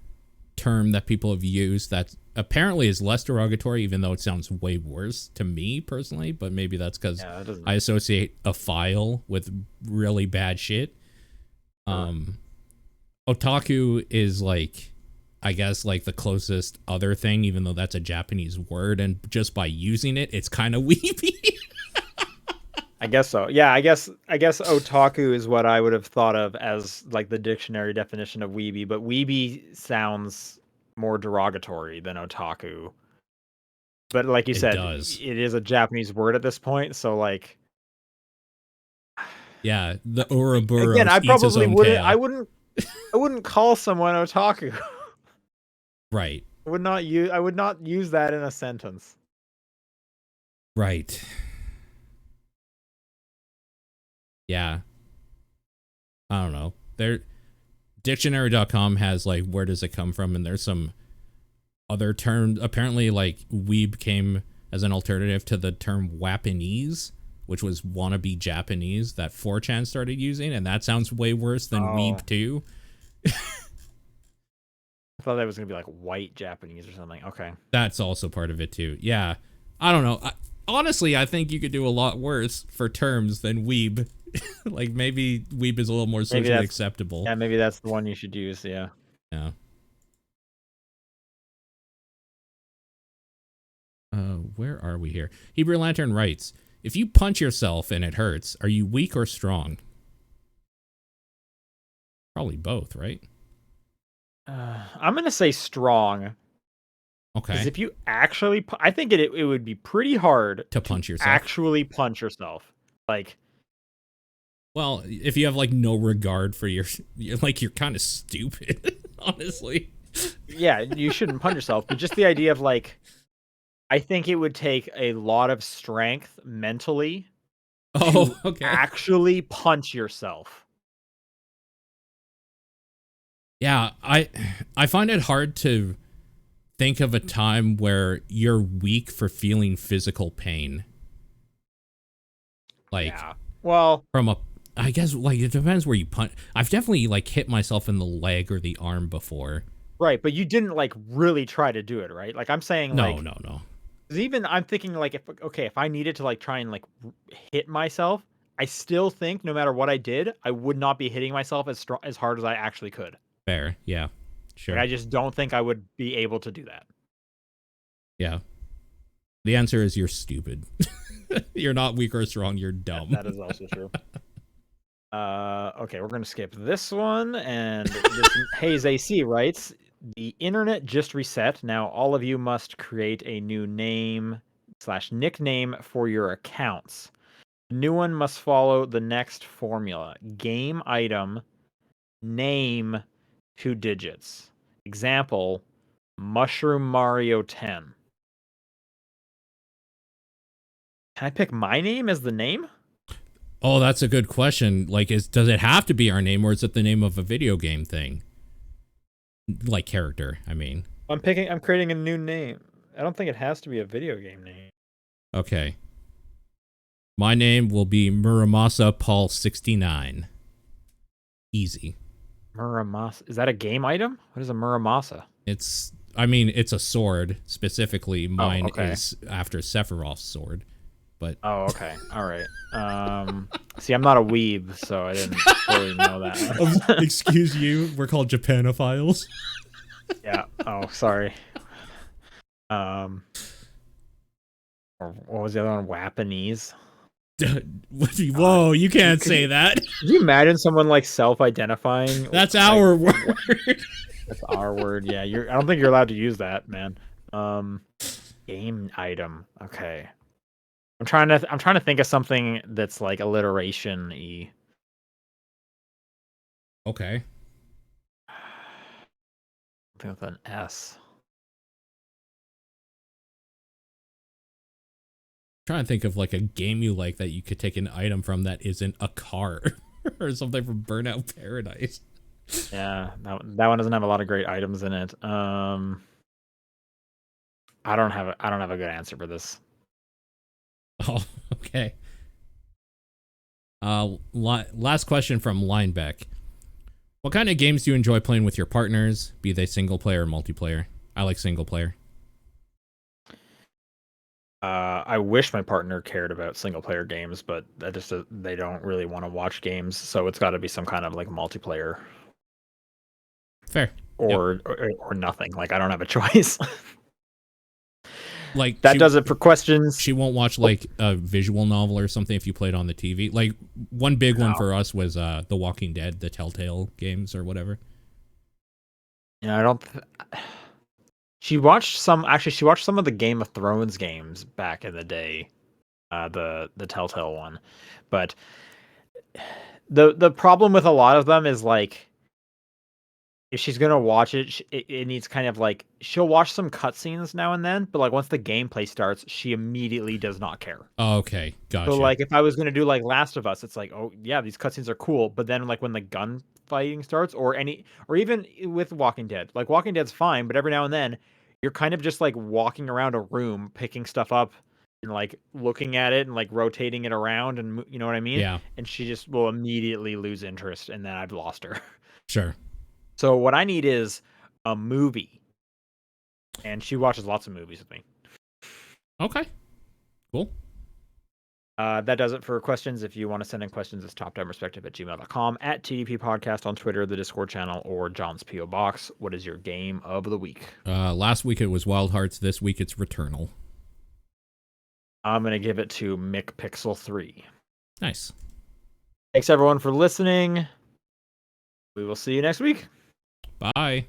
term that people have used that apparently is less derogatory, even though it sounds way worse to me personally. But maybe that's because I associate a file with really bad shit. Otaku is like, I guess, like the closest other thing, even though that's a Japanese word, and just by using it, it's kind of weeby. I guess so. Yeah, I guess otaku is what I would have thought of as like the dictionary definition of weeby, but weeby sounds more derogatory than otaku. But like you said, it is a Japanese word at this point, so like, yeah, the Ouroboros again, I eats probably his own wouldn't. tail. I wouldn't call someone otaku. Right. I would not use that in a sentence. Right. Yeah. I don't know. Dictionary.com has like, where does it come from? And there's some other terms. Apparently, like, weeb came as an alternative to the term Wapanese, which was wannabe Japanese that 4chan started using, and that sounds way worse than weeb too. I thought that was gonna be like white Japanese or something. Okay, that's also part of it too. Yeah, I don't know. Honestly, I think you could do a lot worse for terms than weeb. Like, maybe weeb is a little more socially acceptable. Yeah, maybe that's the one you should use. Yeah. Yeah. Where are we here? Hebrew Lantern writes, if you punch yourself and it hurts, are you weak or strong? Probably both, right? I'm going to say strong. Okay. Because if you actually, I think it would be pretty hard to punch yourself. Actually punch yourself. Like, well, if you have like no regard for you're kind of stupid, honestly. Yeah, you shouldn't punch yourself, but just the idea of like, I think it would take a lot of strength mentally to actually punch yourself. Yeah, I find it hard to think of a time where you're weak for feeling physical pain. Like, yeah. Well, I guess, like, it depends where you punch. I've definitely like hit myself in the leg or the arm before. Right, but you didn't like really try to do it, right? Like, I'm saying, no. Even I'm thinking like, if I needed to like try and like hit myself, I still think no matter what I did, I would not be hitting myself as hard as I actually could. Fair, yeah, sure. Like, I just don't think I would be able to do that. Yeah. The answer is you're stupid. You're not weak or strong. You're dumb. That is also true. Okay, we're gonna skip this one, and Hayes AC writes, the internet just reset. Now all of you must create a new name/nickname for your accounts. The new one must follow the next formula: game item, name, 2 digits. Example: Mushroom Mario 10. Can I pick my name as the name? Oh, that's a good question. Like, does it have to be our name, or is it the name of a video game thing? Like, character, I mean. I'm creating a new name. I don't think it has to be a video game name. Okay. My name will be Muramasa Paul 69. Easy. Muramasa. Is that a game item? What is a Muramasa? It's a sword. Specifically, mine is after Sephiroth's sword. But okay. All right. See, I'm not a weeb, so I didn't really know that. Excuse you. We're called Japanophiles. Yeah. Oh, sorry. Or what was the other one? Wapanese. Whoa, you can't say that. Could you imagine someone like self-identifying? That's our word. That's our word. Yeah, I don't think you're allowed to use that, man. Game item. Okay. I'm trying to think of something that's like alliteration-y. Okay. Something with an S. I'm trying to think of like a game you like that you could take an item from that isn't a car or something from Burnout Paradise. Yeah, that one doesn't have a lot of great items in it. I don't have a good answer for this. Oh, okay. Last question from Linebeck. What kind of games do you enjoy playing with your partners, be they single player or multiplayer? I like single player. I wish my partner cared about single player games, but that just they don't really want to watch games, so it's got to be some kind of like multiplayer Fair. Yep. or nothing. Like I don't have a choice. Like That does it for questions. She won't watch like a visual novel or something if you play it on the TV. Like one big one for us was The Walking Dead, the Telltale games or whatever. Yeah, I don't. She watched some. Actually, she watched some of the Game of Thrones games back in the day, the Telltale one. But the problem with a lot of them is like, if she's gonna watch it, it needs kind of like she'll watch some cutscenes now and then, but like once the gameplay starts, she immediately does not care. Oh, okay, gotcha. So like if I was gonna do like Last of Us, it's like, oh yeah, these cutscenes are cool, but then like when the gun fighting starts, or even with Walking Dead, like Walking Dead's fine, but every now and then you're kind of just like walking around a room, picking stuff up and like looking at it and like rotating it around, and you know what I mean? Yeah. And she just will immediately lose interest, and then I've lost her. Sure. So what I need is a movie, and she watches lots of movies with me. Okay. Cool. That does it for questions. If you want to send in questions, it's topdownperspective@gmail.com, at TDP Podcast on Twitter, the Discord channel, or John's P.O. Box. What is your game of the week? Last week it was Wild Hearts. This week it's Returnal. I'm going to give it to McPixel 3. Nice. Thanks, everyone, for listening. We will see you next week. Bye.